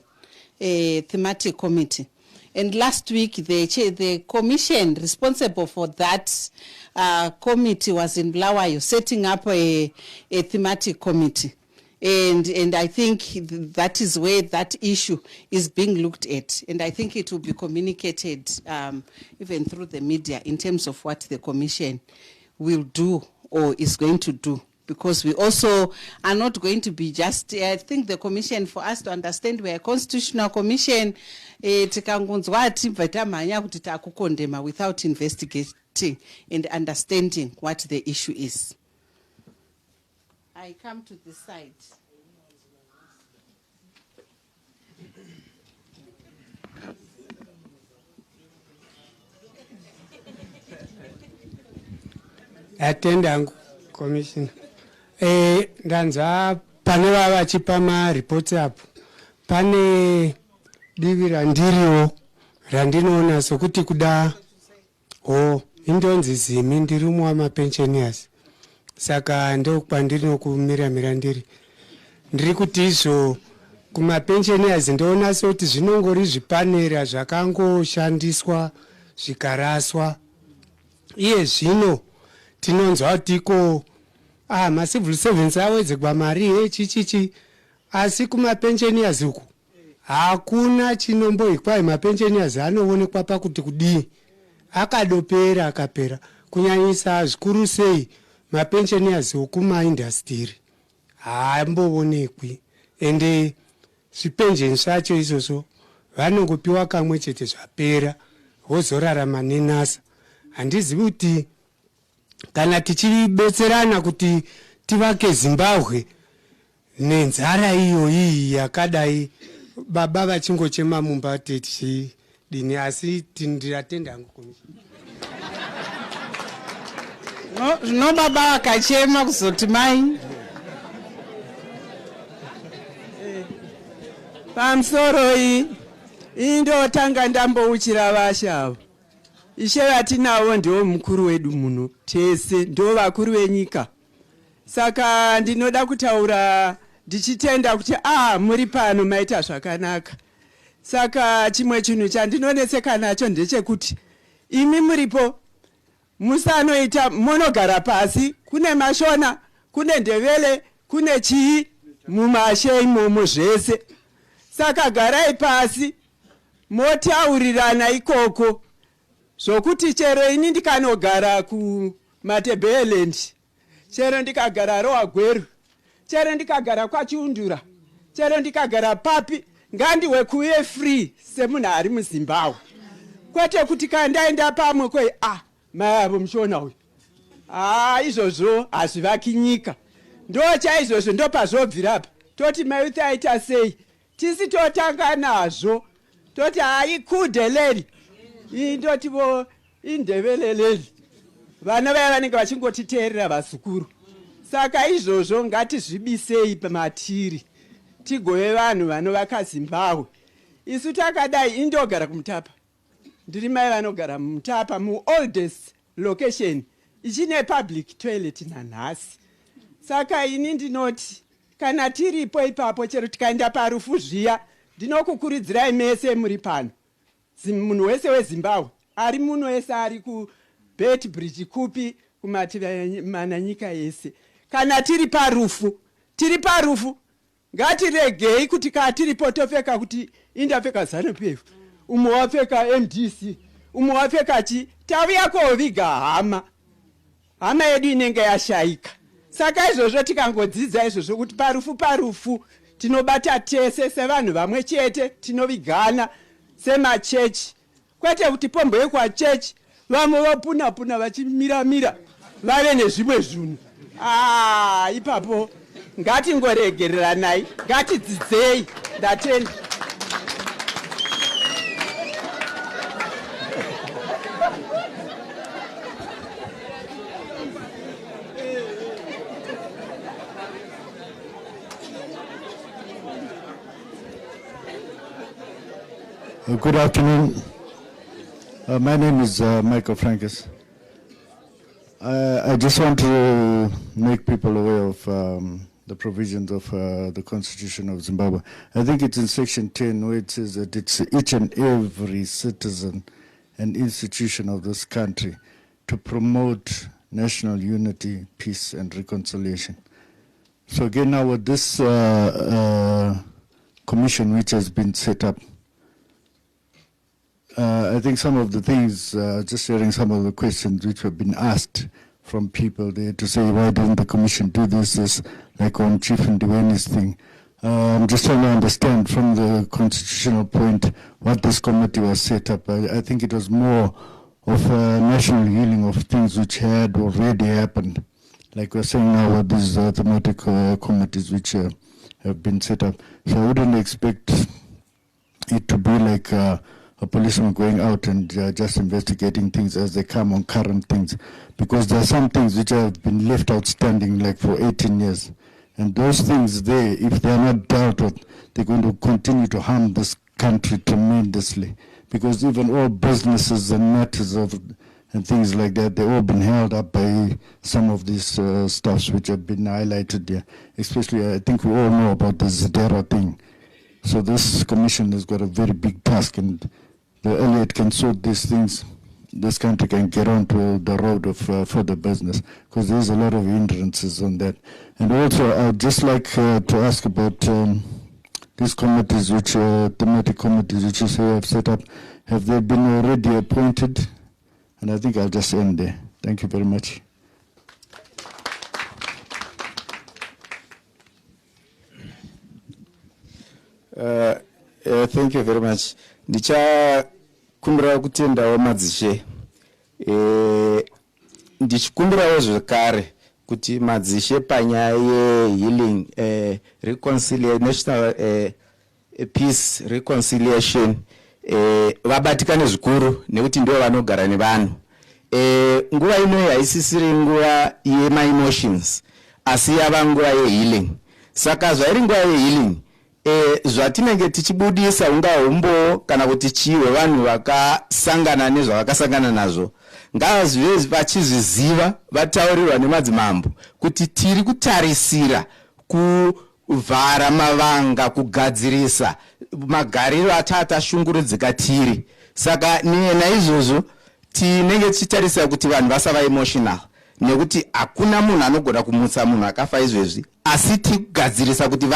thematic committee. And last week, the commission responsible for that committee was in Blawayo, setting up a thematic committee. And I think that is where that issue is being looked at. And I think it will be communicated even through the media in terms of what the commission will do or is going to do. Because we also are not going to be just, I think the commission, for us to understand, we're a constitutional commission, without investigating and understanding what the issue is. I come to this side. Attendant Commissioner. Ndanza pane vachipa maripoti apo. Pane divi randiriwo randinoona sokuti kuda indonzi zimi ndiri umwe wamapensioners. Saka ndokwandinokumiramira ndiri. Ndiri kuti izvo kumapensioners ndoona soti zvinongori zvipanera zvakangoshandiswa zvikaraswa. iye zvino tinonzwa kuti iko macivil servants awedzekwa mari chichichi, asi kumapensioners uku hakuna chinomboikwai. Mapensioners anoonekwa pakuti kudii akadopera akapera, kunyanyisa zvikuru sei mapensioners okumaindastiri haamboonekwi, ende zvipensheni zvacho izvozvo vanongopiwa kamwe chete zvapera vozorarama nenasa. Handizivi kuti kana tichibetserana kuti tivake Zimbabwe nenzara iyo iyi yakadai, baba vachingochema mumba tichidini, asi ndiratenda hangu komishini. No baba vakachema kuzoti mai pamusoro iyi indotanga ndambouchira vashava. Ishe vatinavo ndio mukuru wedu muno tese, ndio vakuru venyika. Saka ndinoda kutaura ndichitenda kuti muri pano maita zvakanaka. Saka chimwe chinhu chandinoneseka nacho ndechekuti imi muripo musanoita monogara pasi, kune mashona, kune ndevele, kune chii mumashe imomo zvese. Saka garai pasi motaurirana ikoko, zvokuti chero ini ndikanogara kuMatebeleland, chero ndikagara Roa Gweru, chero ndikagara kwaChiundura, chero ndikagara papi, ngandiwe kuve free semunhu ari muZimbabwe. Kwete kuti kandaenda pamwe kwe mai avo mushona uyu izvozvo hazvivaki nyika. Ndo chaizvozvo ndo pazvobvira apa toti mayouth aita sei, tisi totanga nazvo toti ikudheleli indotivo indeveleleli, vana vaya vanenge vachingotiteerera vazukuru. Saka izvozvo ngatizvibisei pamatiri tigove vanhu vanovaka Zimbabwe. Isu takadai indogara kuMutapa, ndiri mai vanogara muMutapa, muoldest location ichine public toilet nanhasi. Saka ini ndinoti kana tiripo ipapo, chero tikaenda parufu zviya, ndinokukurudzirai mese muri pano, munhu wese weZimbabwe ari muno ese ari kuBet Bridge kupi kumativi mana nyika yese, kana tiri parufu ngatiregei kuti tiripo topfeka kuti indapfeka ZANU-PF, umwe wapfeka MDC, umwe wapfeka chi, taviya koviga hama yedu inenge yashaika. Saka izvozvo tikangodzidza izvozvo kuti parufu tinobata tese sevanhu vamwe chete, tinovigana semachechi, kwete kuti pombo yekwachechi vamwe vapuna vachimiramira vave nezvimwe zvinhu. Ipapo ngatingoregereranai, ngatidzidzei. Ndatenda. Good afternoon. My name is Michael Frankis. I just want to make people aware of the provisions of the Constitution of Zimbabwe. I think it's in Section 10 where it says that it's each and every citizen and institution of this country to promote national unity, peace, and reconciliation. So again, now with this commission which has been set up, I think some of the things, just sharing some of the questions which have been asked from people there to say, why didn't the commission do this like on Chief Ndiweni's thing. I'm just trying to understand from the constitutional point what this committee was set up. I think it was more of a national healing of things which had already happened. Like we're saying now with these thematic committees which have been set up. So I wouldn't expect it to be like a policeman going out and just investigating things as they come on current things, because there are some things which have been left outstanding like for 18 years. And those things there, if they are not dealt with, they're going to continue to harm this country tremendously, because even all businesses and matters and things like that, they've all been held up by some of these stuffs which have been highlighted there. Especially, I think we all know about the Zedera thing. So this commission has got a very big task, and the earlier it can sort these things, this country can get onto the road of further business, because there's a lot of hindrances on that. And also, I'd just like to ask about these committees, which thematic committees, which you say have set up. Have they been already appointed? And I think I'll just end there. Thank you very much. Thank you very much. Ndichakumbira kutendawo madzishe. Ndichikumbirawo zvekare kuti madzishe panyaya ye-healing, national peace reconciliation, vabatikane zvikuru nekuti ndio vanogara nevanhu. Nguva ino haisisiri nguva yema-emotions, asi yava nguva ye-healing. Saka zvairi nguva ye-healing, zvatinenge tichibudisa unga umbo kana kuti chiwe vanhu vakasangana nezvavakasangana nazvo, ngavazive vachizviziva, vataurirwa nemadzimambo kuti tiri kutarisira kuvhara mavanga, kugadzirisa magariro atashungurudzika tiri. Saka naizvozvo tinenge tichitarisira kuti vanhu vasava emotional, nekuti hakuna munhu anogona kumutsa munhu akafa izvezvi, asi tikugadzirisa kuti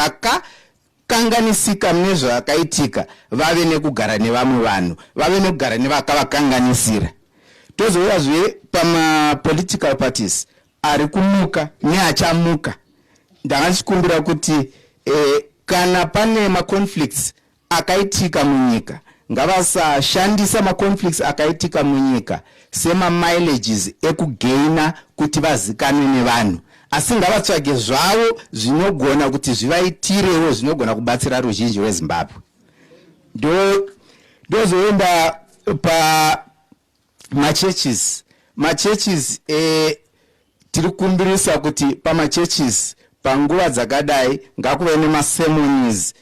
kanganisika mune zvakaitika vave nekugara nevamwe vanhu, vave nekugara nevakavakanganisira. Tozouyazve pama-political parties ari kumuka neachamuka. Ndakachikumbira kuti kana pane ma-conflicts akaitika munyika, ngavasashandisa ma-conflicts akaitika munyika sema-mileages ekugaina kuti vazikanwe nevanhu, asi ngavatsvage zvavo zvinogona kuti zvivaitirewo zvinogona kubatsira ruzhinji rweZimbabwe. Ndozoenda pama-churches. Ma-churches tiri kumbirisa kuti pama-churches panguva dzakadai ngakuve nema-ceremonies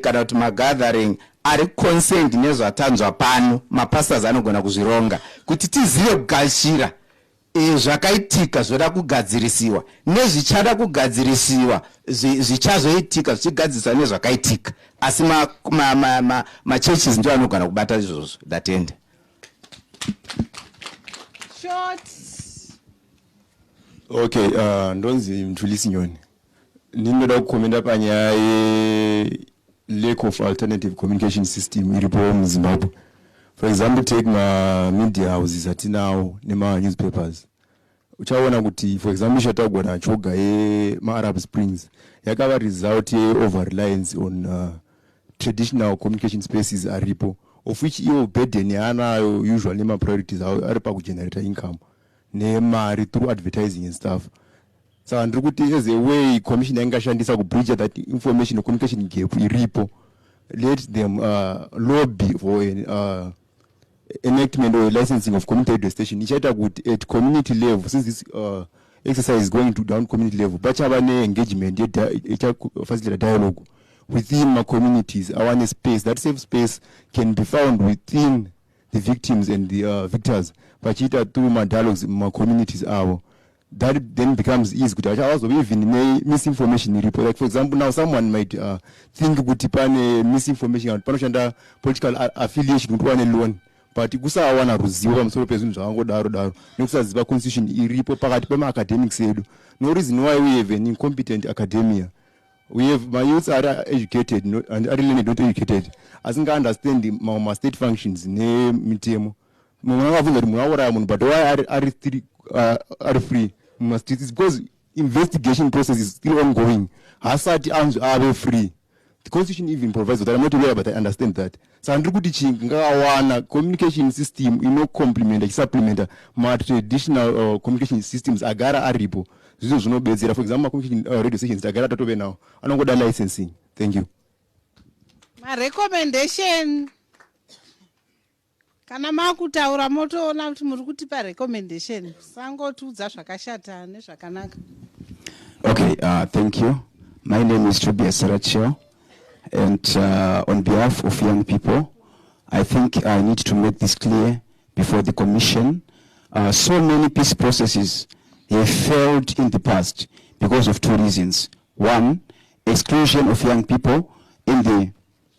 kana kuti ma-gathering ari concerned nezvatanzwa pano, mapastors anogona kuzvironga kuti tizive kugashira zvakaitika zvoda kugadzirisiwa nezvichada kugadzirisiwa zvichazoitika zvichigadzirisa nezvakaitika, asi ma-churches ndio anogona kubata izvozvo. Ndatenda. Short. Okay, ndonzi Mthulisi Nyoni. Ndinoda kukomenda panyaya ye lack of alternative communication system iripo muZimbabwe. For example, take my media houses atinawo nema newspapers. Uchaona kuti, for example, shatagwana choga ma-Arab Springs yakava result over reliance on traditional communication spaces aripo, of which iyo burden yaanayo usually nema priorities ari pakugenerate income nemari through advertising and stuff. So ndiri kuti as a way commission yangashandisa kubridge that information communication gap iripo, let them lobby for enactment or licensing of community radio station. Ichaita kuti at community level, since this exercise is going to down community level, bachava engagement facilitate dialogue within my communities. Awareness space, that safe space can be found within the victims and the victors. Bachita through my dialogues in my communities hour. That then becomes easy. Also, even misinformation report. Like for example, now someone might think kuti misinformation panoshanda political affiliation kuti wane loan, but kusawana ruzivo pamusoro pezvinhu zvavangodaro nekusaziva constitution iripo pakati pema-academics edu. No reason why we have an incompetent academia. We have my youths are educated and are learned, not educated. Asinga understand my state functions ne mitemo. But why are free? It's because investigation process is still ongoing. Hasati arms are free. The constitution even provides that. I'm not a lawyer, but I understand that. So communication system, complement, supplement my traditional communication systems. Agara aripo. For example, communication radio stations. Agara tatobe now. I don't go to licensing. Thank you. My recommendation. Kana makutaura motoona kuti muri kutipa recommendation sangotudza zvakashata nezvakanaka. Okay, thank you. My name is Tobias Sarachio, and on behalf of young people, I think I need to make this clear before the commission. So many peace processes have failed in the past because of two reasons. One, exclusion of young people in the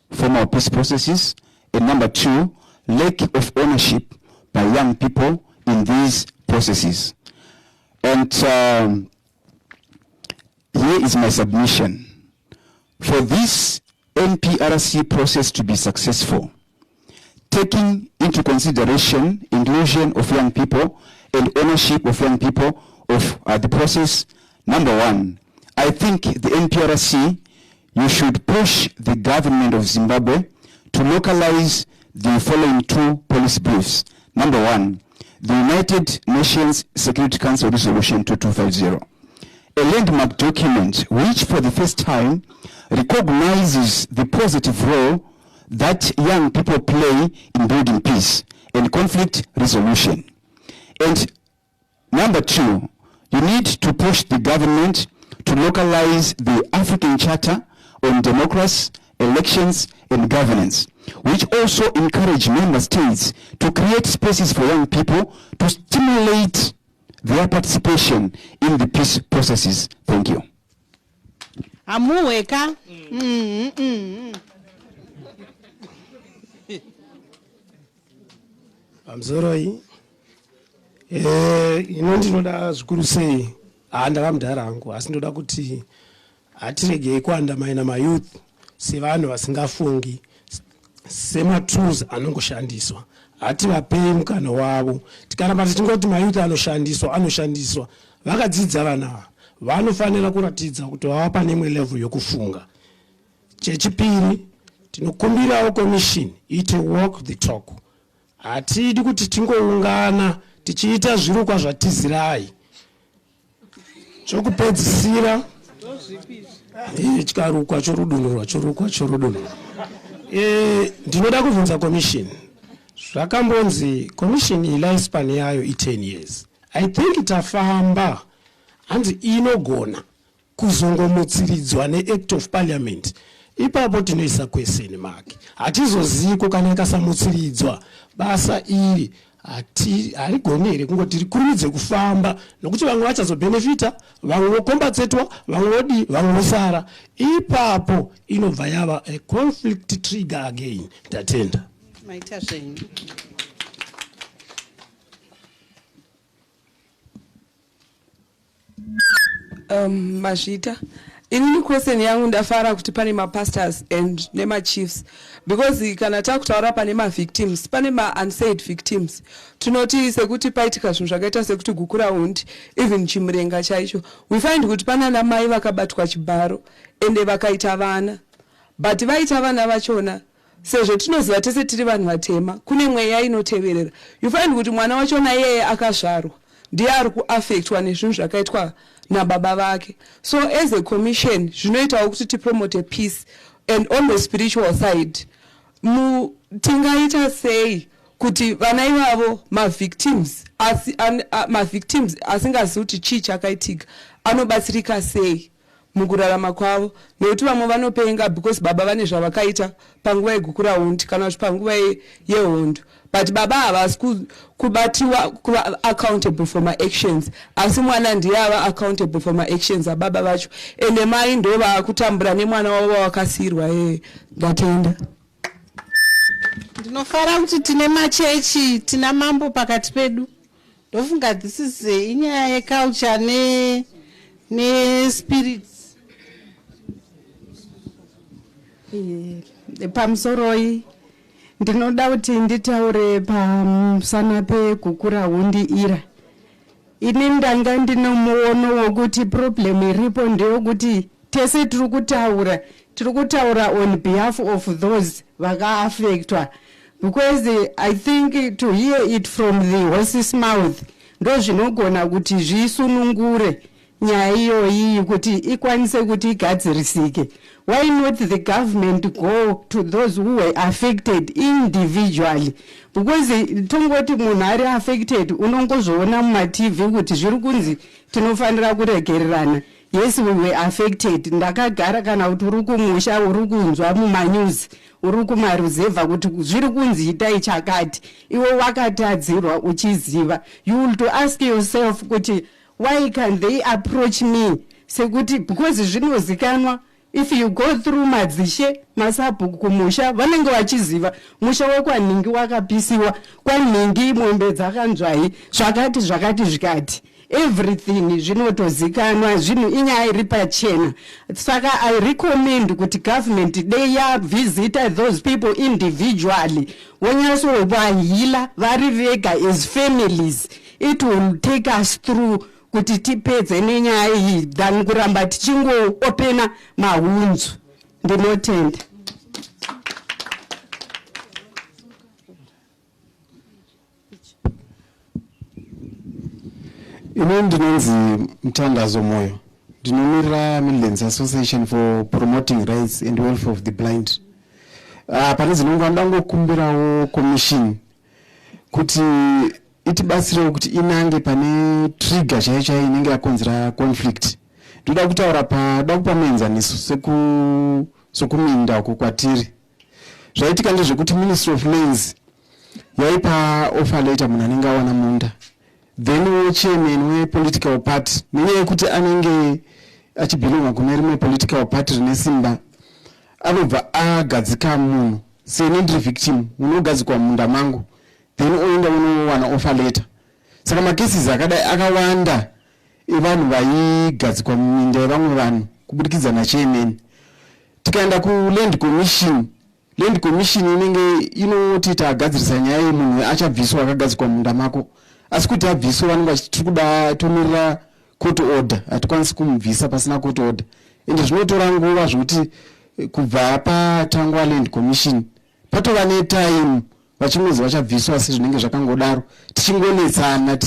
formal peace processes, and number two, lack of ownership by young people in these processes. And here is my submission. For this NPRC process to be successful, taking into consideration inclusion of young people and ownership of young people of the process, number one, I think the NPRC, you should push the government of Zimbabwe to localize the following two policy briefs. Number one, the United Nations Security Council Resolution 2250, a landmark document which for the first time recognizes the positive role that young people play in building peace and conflict resolution. And number two, you need to push the government to localize the African Charter on Democracy, Elections and Governance, which also encourage member states to create spaces for young people to stimulate their participation in the peace processes. Thank you. Amuweka. Amzoroi. Ndinoda zvikuru sei ndakamudhara hangu asi ndoda kuti hatiregei kuandamaina mayouth sevanhu vasingafungi sematools anongoshandiswa. Hativapei mukana wavo. Tikaramba tichingoti mayouth anoshandiswa vakadzidza vanhu vanofanira kuratidza kuti vava pane imwe level yokufunga. Chechipiri, tinokumbirawo commission ite walk the talk. Hatidi kuti tingoungana tichiita zvirukwa zvatizirai. Chokupedzisira chikarukwa chorudunurwa. Ndinoda kubvunza commission. Zvakambonzi commission lifespan yayo 10 years. I think itafamba hanzi inogona kuzongomutsiridzwa neact of parliament. Ipapo tinoisa question mark. Hatizoziko kana ikasamutsiridzwa basa iri harigonere kungoti rikurumidze kufamba nokuti vamwe vachazobenefita, vamwe vokombatsetwa, vamwe vosara. Ipapo inobva yava a conflict trigger again. Ndatenda. Maita zvenyu. Mazvita, inini question yangu ndafara kuti pane mapastors and nemachiefs, because kana takutaura pane mavictims, pane ma-unsaid victims. Tinoti sekuti paitika zvinhu zvakaita sekuti gukura hundi, even chimurenga chaicho. We find kuti pana namai vakabatwa chibharo ende vakaita vana. But vaita vana vachona, sezvo tinoziva tese tiri vanhu vatema, kune mweya inoteverera. You find kuti mwana wachona yeye akazvarwa ndiye ari kuaffectwa nezvinhu zvakaitwa nababa vake. So as a commission, zvinoitawo kuti tipromote peace and on the spiritual side. Tingaita sei kuti vana ivavo mavictims asingazivi kuti chii chakaitika anobatsirika sei mukurarama kwavo, nekuti vamwe vanopenga because baba vane zvavakaita panguva yegukura hundi kana kuti panguva yehondo. But baba havasi kubatiwa kuva accountable for my actions, asi mwana ndiye ava accountable for my actions ababa vacho, ende mai ndo vaakutambura nemwana wavo wakasirwa. Ndatenda. Ndinofara kuti tine machechi, tina mambo pakati pedu. Ndofunga this is inyaya yeculture ne-spirits. Pamusoroi ndinoda kuti nditaure pamusana pegukura hundi ira. Ini ndanga ndinomuono wokuti problem iripo ndeyokuti tese tiri kutaura on behalf of those vaka-affectwa, because I think to hear it from the horse's mouth ndo zvinogona kuti zvisunungure nyaya iyoyi kuti ikwanise kuti igadzirisike. Why not the government go to those who were affected individually? Because tongoti munhu ari affected unongozvoona muma-TV kuti zviri kunzi tinofanira kuregererana. Yes, we were affected. Ndakagara kana kuti uri kumusha uri kunzwa mumanews uri kumaruzevha kuti zviri kunzi itai chakati, iwe wakatadzirwa uchiziva. You will to ask yourself kuti why can they approach me? Sekuti because zvinozikanwa if you go through madzishe masabhuku kumusha vanenge vachiziva musha wekwanhingi wakapisiwa kwanhingi mombe dzakanzwai zvakati zvikati everything zvinotozikanwa zvinhu inyaya iri pachena. Saka I recommend kuti government they visit those people individually vonyasovahila vari vega as families. It will take us through kuti tipedze nenyaya iyi than kuramba tichingoopena mahunzu. Ndinotenda. Ino ndinonzi Mthandazo Moyo. Ndinomira Midlands Association for Promoting Rights and Welfare of the Blind. Pane zinonga ndangokumbirawo commission kuti itibatsirewo kuti inange pane trigger chaiyo inenge yakonzera conflict. Ndoda kutaura kupa muenzaniso sekuminda uko kwatiri. Zvaitika ndezvekuti Ministry of Lands yaipa offer letter munhu anenge awana munda. Then chairman we political party nenyaya yekuti anenge achibelonga kuna rimwe political party rine simba anobva agadzika munhu seni ndiri victim unogadzikwa munda mangu then oenda unowana offer letter. Saka macases akadai akawanda evanhu vaigadzikwa muminda yevamwe vanhu kubudikidza nachairman. Tikaenda kuland commission inenge inoti tagadzirisa nyaya yemunhu achabviswa akagadzikwa munda mako. Asi kuti abviswa vanenge vachiti kuda tomirira court order, hatikwanisi kumubvisa pasina court order. Ende zvinotora nguva zvokuti kubva patangwa land commission patova netime vachingozi vachabviswa asi zvinenge zvakangodaro tichingonetsana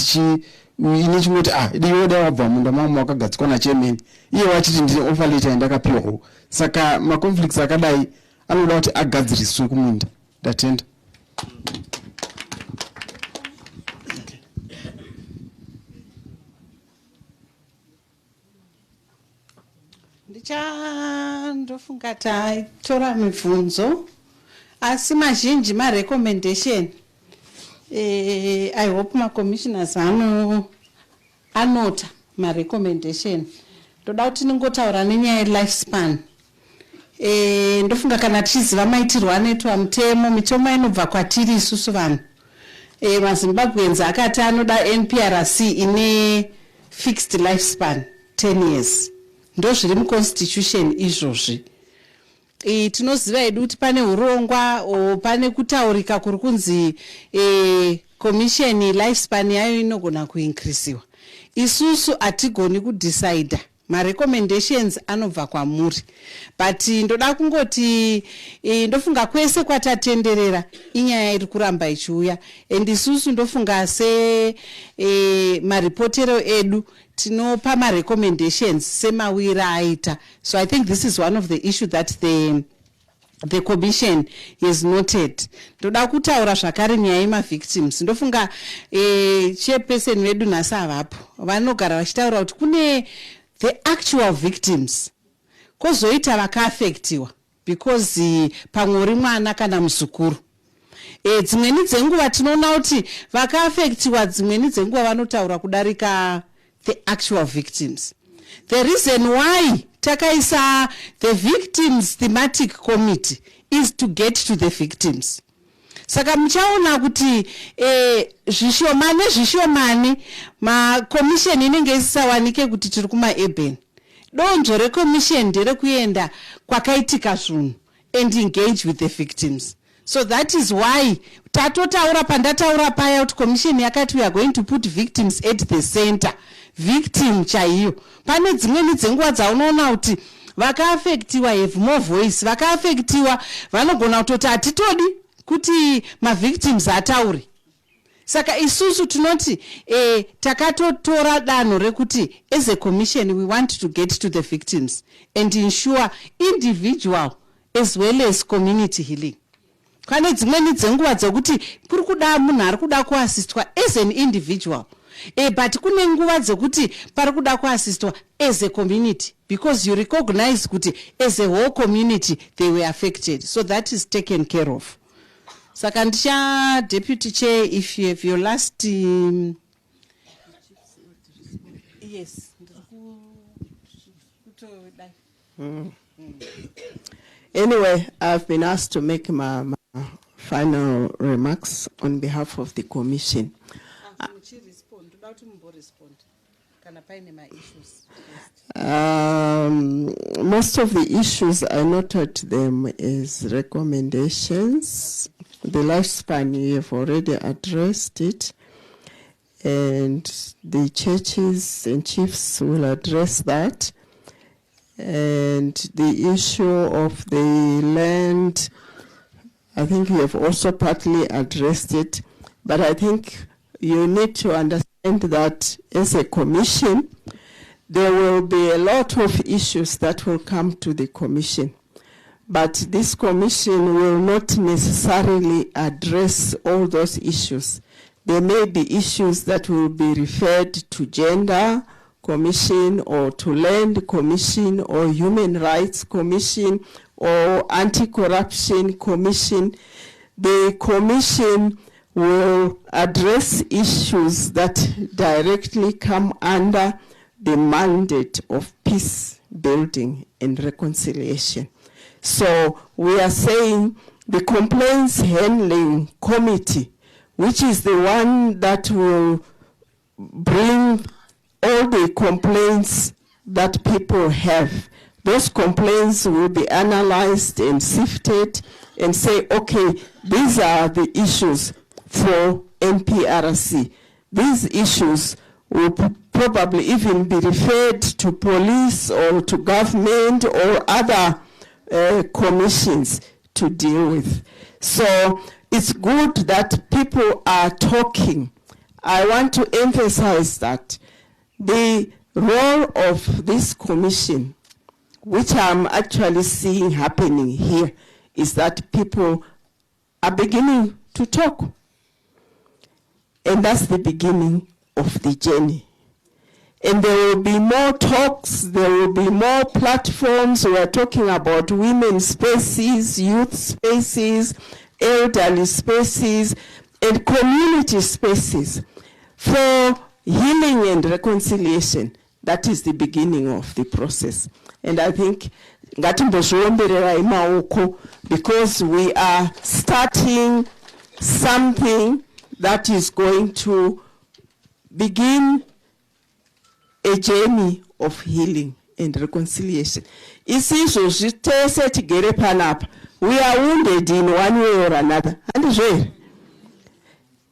ine chingoti iyoda wabva munda mamu wakagadzikwa nachairman iye wachiti ndine offer letter yandakapiwawo. Saka maconflicts akadai anoda kuti agadziriswe kumunda. Ndatenda. Ndofunga taitora mibvunzo asi mazhinji recommendation. I hope commissioners anota recommendation. Ndoda kuti ningotaura nenyaya lifespan. Ndofunga kana tichiziva maitirwo anoitwa mitemo inobva kwatiri isusu vanhu. MaZimbabweans akati anoda NPRC ine fixed lifespan 10 years. Ndo zviri muconstitution izvozvi. Tinoziva edu kuti pane urongwa pane kutaurika kuri kunzi commission lifespan yayo inogona kuincreasiwa. Isusu hatigoni kudecide. Recommendations anobva kwamuri. But ndoda kungoti ndofunga kwese kwatatenderera inyaya iri kuramba ichiuya. And isusu ndofunga maripotero edu tinopa recommendations semawira aita. So I think this is one of the issues that the commission has noted. Ndoda kutaura zvakare nyaya yemavictims. Ndofunga chairperson vedu nhasi avapo vanogara vachitaura kuti kune the actual victims kozoita vakaafektiwa because pamwe uri mwana kana muzukuru. Dzimweni dzenguva tinoona kuti vakaafektiwa dzimweni dzenguva vanotaura kudarika the actual victims. The reason why takaisa the victims thematic committee is to get to the victims. Saka mchaona kuti zvishomani commission inenge isisawanike kuti tiri kuma-urban. Donzvo recommission nderekuenda kwakaitika zvinhu and engage with the victims. So that is why tatotaura pandataura paya kuti commission yakati we are going to put victims at the center. Victim chaiyo. Pane dzimweni dzenguva dzaunoona kuti vakaafektiwa have more voice. Vakaafektiwa vanogona kutoti hatitodi kuti ma-victims atauri. Saka isusu tunoti takatotora danho rekuti as a commission we want to get to the victims and ensure individual as well as community healing. Kane dzimweni dzenguva dzekuti kuri kuda munhu ari kuda kuasistwa as an individual. But kune nguva dzekuti pari kuda kuasistwa as a community because you recognize kuti as a whole community they were affected. So that is taken care of. Saka ndicha deputy chair, if you have your last yes. Anyway, I've been asked to make my final remarks on behalf of the Commission. Most of the issues, I noted them as recommendations. The lifespan, we have already addressed it. And the churches and chiefs will address that. And the issue of the land, I think we have also partly addressed it. But I think you need to understand that as a commission, there will be a lot of issues that will come to the commission. But this commission will not necessarily address all those issues. There may be issues that will be referred to gender commission or to land commission or human rights commission or anti-corruption commission. The commission will address issues that directly come under the mandate of peace building and reconciliation. So we are saying the complaints handling committee, which is the one that will bring all the complaints that people have. Those complaints will be analyzed and sifted and say, okay, these are the issues for NPRC. These issues will probably even be referred to police or to government or other commissions to deal with. So it's good that people are talking. I want to emphasize that the role of this commission, which I'm actually seeing happening here, is that people are beginning to talk. And that's the beginning of the journey. And there will be more talks, there will be more platforms. We are talking about women's spaces, youth spaces, elderly spaces, and community spaces for healing and reconciliation. That is the beginning of the process. And I think because we are starting something that is going to begin a journey of healing and reconciliation. We are wounded in one way or another. And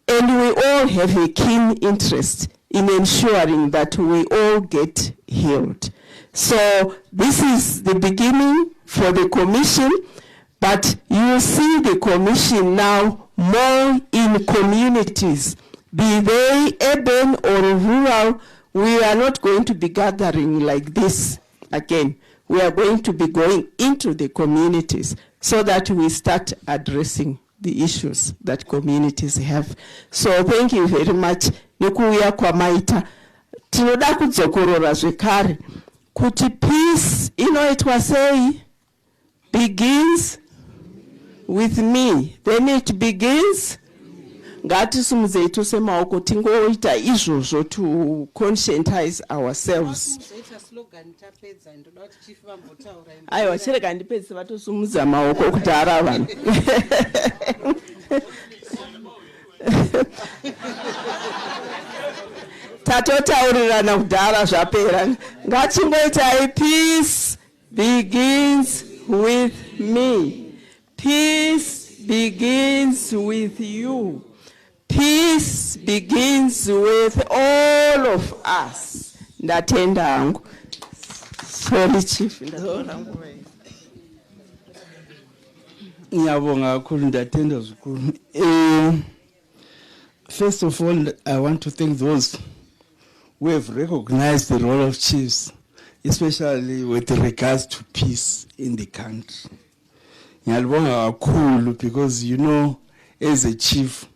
we all have a keen interest in ensuring that we all get healed. So this is the beginning for the commission, but you see the commission now more in communities, be they urban or rural. We are not going to be gathering like this again. We are going to be going into the communities so that we start addressing the issues that communities have. So thank you very much. Nikuya kwa maita. Tinoda kudzokorora zvekare kuti peace inoitwa sei begins with me. Then it begins. Ngatisumudze tose maoko tingoita izvozvo to conscientize ourselves. Aiwa chireka ndipedze vatosumudza maoko kuti ara vanhu. Tatotaurirana kudhara zvapera. Ngatingoitai peace begins with me. Peace begins with you. Peace begins with all of us. Ndatenda hangu. Sorry chief. Ngiyabonga kakhulu ndatenda zikulu. First of all, I want to thank those who have recognized the role of chiefs, especially with regards to peace in the country. Ngiyabonga kakhulu because you know, as a chief,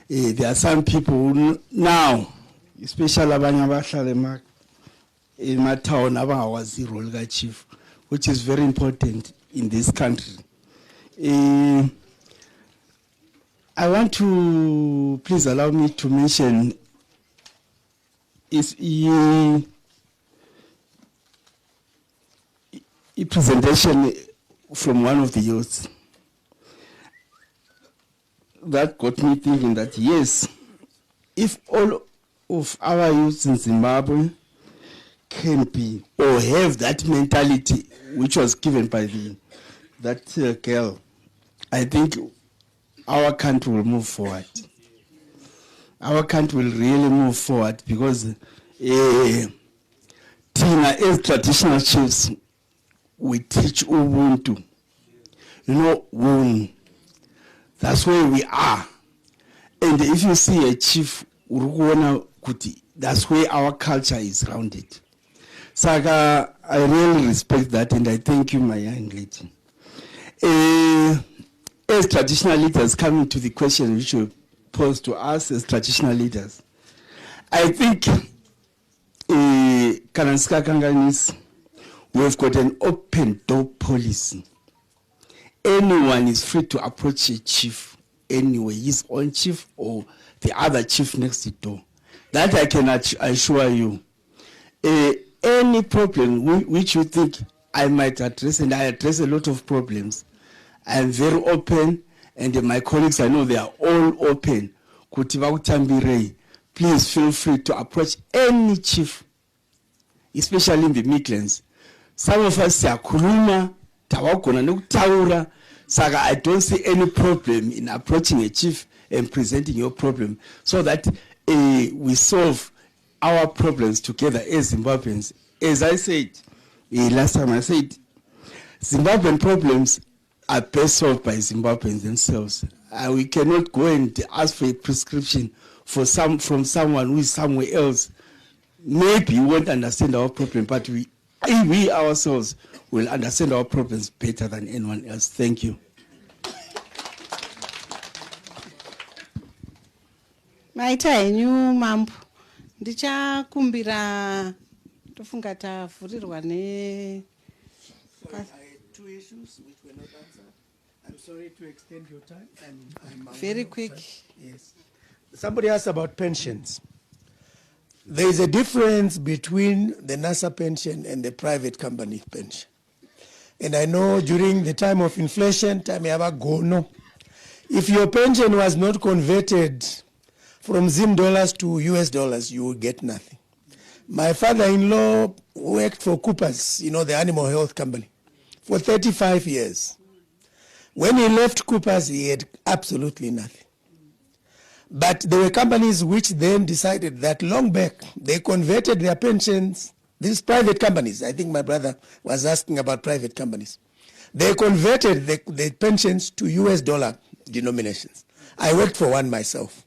there are some people who now, especially abanye abahlala ema-town abangawazi irole ka-chief, which is very important in this country. I want to please allow me to mention a presentation from one of the youths that got me thinking that yes, if all of our youths in Zimbabwe can be or have that mentality which was given by that girl, I think our country will move forward. Our country will really move forward because Tina, as traditional chiefs, we teach Ubuntu. You know, that's where we are. And if you see a chief, that's where our culture is grounded. Saga, I really respect that and I thank you, my young lady. As traditional leaders, coming to the question which you posed to us as traditional leaders, I think Kanansika Kanganis, we've got an open door policy. Anyone is free to approach a chief anyway, his own chief or the other chief next door. That I can assure you. Any problem which you think I might address, and I address a lot of problems, I am very open, and my colleagues, I know they are all open. Please feel free to approach any chief, especially in the Midlands. Some of us are kuluma, tawakona nukutaura, saga I don't see any problem in approaching a chief and presenting your problem so that we solve our problems together as Zimbabweans. As I said, last time I said, Zimbabwean problems are best solved by Zimbabweans themselves. We cannot go and ask for a prescription from someone who is somewhere else. Maybe you won't understand our problem, but we ourselves will understand our problems better than anyone else. Thank you. Maita henyu mambo. Ndichakumbira tofunga tavhurirwa ne two issues which were not answered. I'm sorry to extend your time. I'm very quick. Yes. Somebody asked about pensions. There is a difference between the NASA pension and the private company pension. And I know during the time of inflation, if your pension was not converted from Zim dollars to US dollars, you would get nothing. My father-in-law worked for Coopers, the animal health company, for 35 years. When he left Coopers, he had absolutely nothing. But there were companies which then decided that long back, they converted their pensions, these private companies, I think my brother was asking about private companies. They converted the pensions to US dollar denominations. I worked for one myself.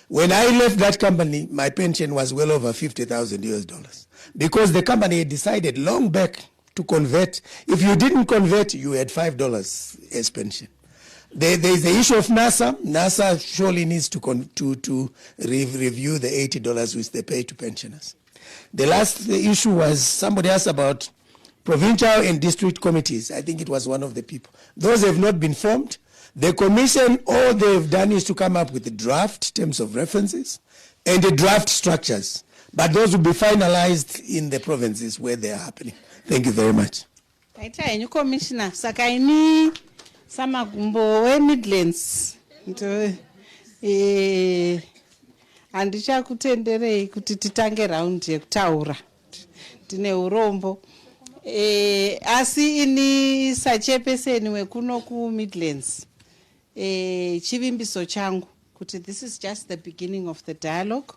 When I left that company, my pension was well over 50,000 US dollars because the company had decided long back to convert. If you didn't convert, you had $5 as pension. There's the issue of NASA. NASA surely needs to review the $80 which they pay to pensioners. The last issue was somebody asked about provincial and district committees. I think it was one of the people. Those have not been formed. The commission, all they've done is to come up with the draft terms of references and the draft structures. But those will be finalized in the provinces where they are happening. Thank you very much. Maita henyu Commissioner, sakaini samagumbo we Midlands. Handichakutenderei kuti titange round yekutaura. Tine urombo. Asi ini sachepeseni wekuno ku Midlands. Chivimbiso changu kuti this is just the beginning of the dialogue,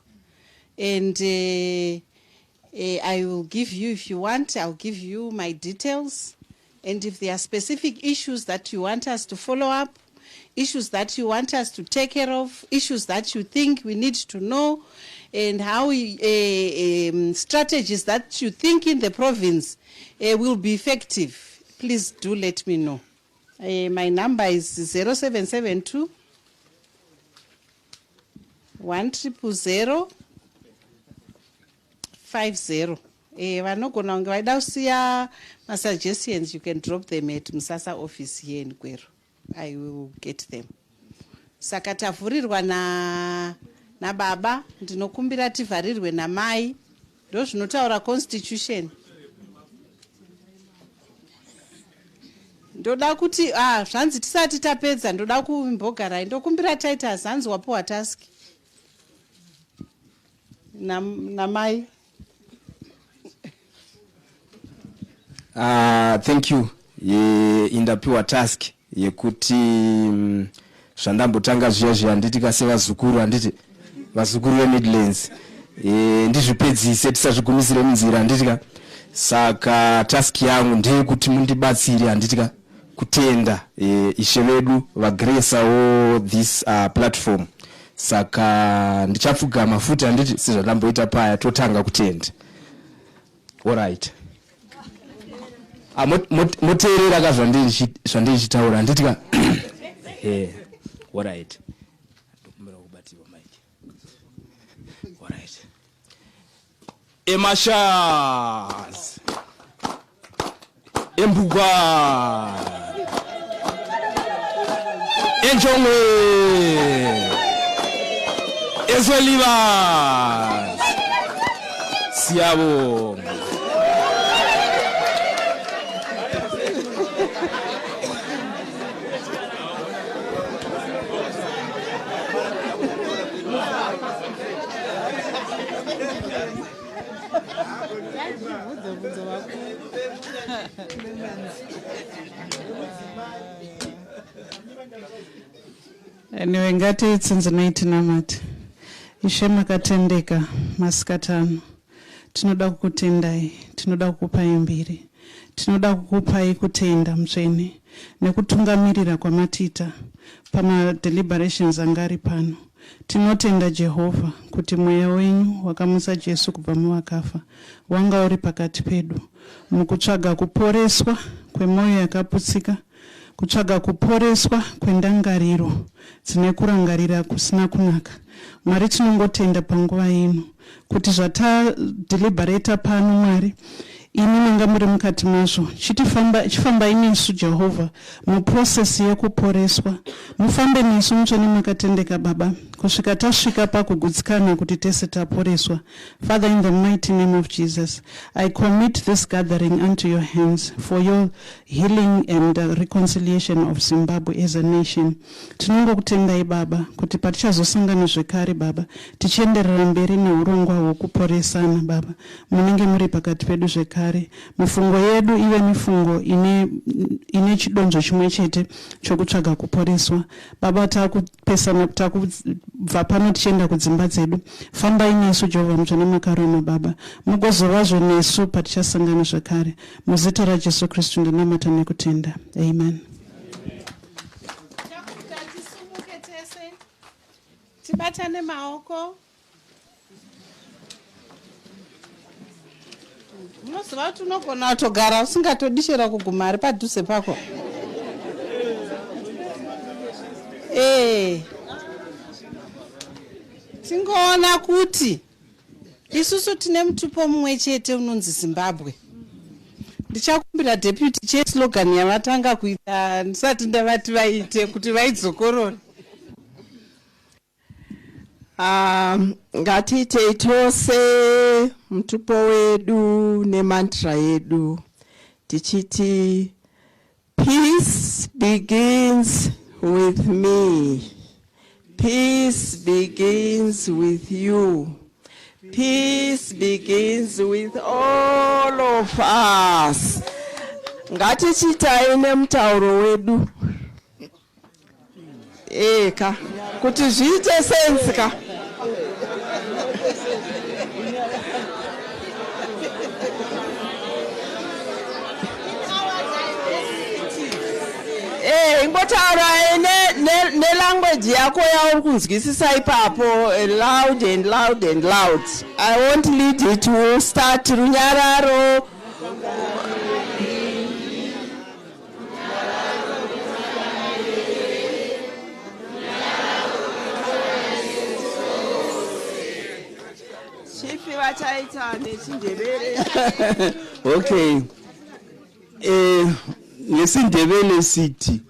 and I will give you, if you want, I'll give you my details, and if there are specific issues that you want us to follow up, issues that you want us to take care of, issues that you think we need to know, and how strategies that you think in the province will be effective, please do let me know. My number is 0772 100 50. Vanogona kunge vaida kusiya suggestions, you can drop them at Musasa office here in Kweru. I will get them. Saka tavhurirwa na baba, ndinokumbira tivharirwe na mai. Ndozvinotaura constitution. ndoda kuti zvanzi tisati tapedza ndoda kumbogarai ndokumbira Titus hanzi wapuwa task namai. Thank you. Indapiwa task yekuti zvandambotanga zviya handiti kase vazukuru handiti vazukuru veMidlands ndizvipedzise tisazvigumisire munzira handitika. Saka task yangu ndeyekuti mundibatsire handitika kutenda ishe vedu vagresawo this platform. Saka ndichapfugama futi handiti sezvandamboita paya totanga kutenda. Alright. Moteerera ka zvandichitaura handitika. Alright. Alright. Emashas. Embugwa. Enjongwe. Ezolivas. Siabo. Anyway, ngati tsinzinaiti namati ishe makatendeka masikatano tinoda kukutendai, tinoda kukupai mbiri, tinoda kukupai kutenda mutsvene nekutungamirira kwamatita pama deliberations angari pano. Tinotenda Jehovha kuti mweya wenyu wakamusa Jesu kubva muvakafa wanga uri pakati pedu mukutsvaga kuporeswa kwemoyo yakaputsika, kutsvaga kuporeswa kwendangariro dzine kurangarira kusina kunaka. Mwari tinongotenda panguva ino kuti zvatadeliberata pano Mwari imi manga muri mukati mazvo chifambai nesu Jehovha muprocess yekuporeswa. Mufambe nesu mutsvene makatendeka Baba kusvika tasvika pakugutsikana kuti tese taporeswa. Father, in the mighty name of Jesus, I commit this gathering unto your hands for your healing and reconciliation of Zimbabwe as a nation. Tinongokutendai Baba kuti patichazosangana zvekare Baba tichienderera mberi neurongwa hwokuporesana Baba munenge muri pakati pedu zvekare. Mifungo yedu ive mifungo ine chidonzo chimwe chete chokutsvaga kuporeswa. Baba, takupesana takubva pano tichienda kudzimba dzedu. Fambai nesu Jehovha mutsvene makaroma Baba, mugozovazvo nesu patichasangana zvakare. Muzita raJesu Kristu ndinamata nekutenda. Amen. Tibatane maoko. Unoziva kuti unogona kutogara usingatodishira kuguma ari padhuze pako. Tingoona kuti isusu tine mutupo mumwe chete unonzi Zimbabwe. Ndichakumbira deputy chair slogan yavatanga kuita ndisati ndavati vaite kuti vaidzokorora. Ngatiite tose mutupo wedu nemantra yedu tichiti peace begins with me, peace begins with you, peace begins with all of us. Ngatichitai nemutauro wedu eka kuti zviite sense ka. Ingotaura nelanguage yako yauri kunzwisisa ipapo loud and loud and loud. I won't lead you to start runyararo. Chifi vachaita nechindevere. Okay. NgesiNdebele sithi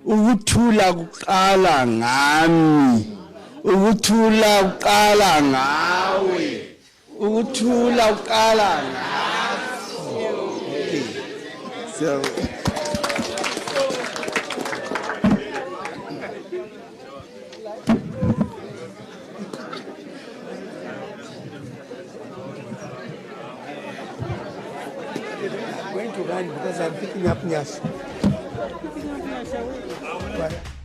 ukuthula kuqala ngami, ukuthula kuqala ngawe, ukuthula kuqala ngawe. Okay. So mind because I'm picking up Nyasha. Right.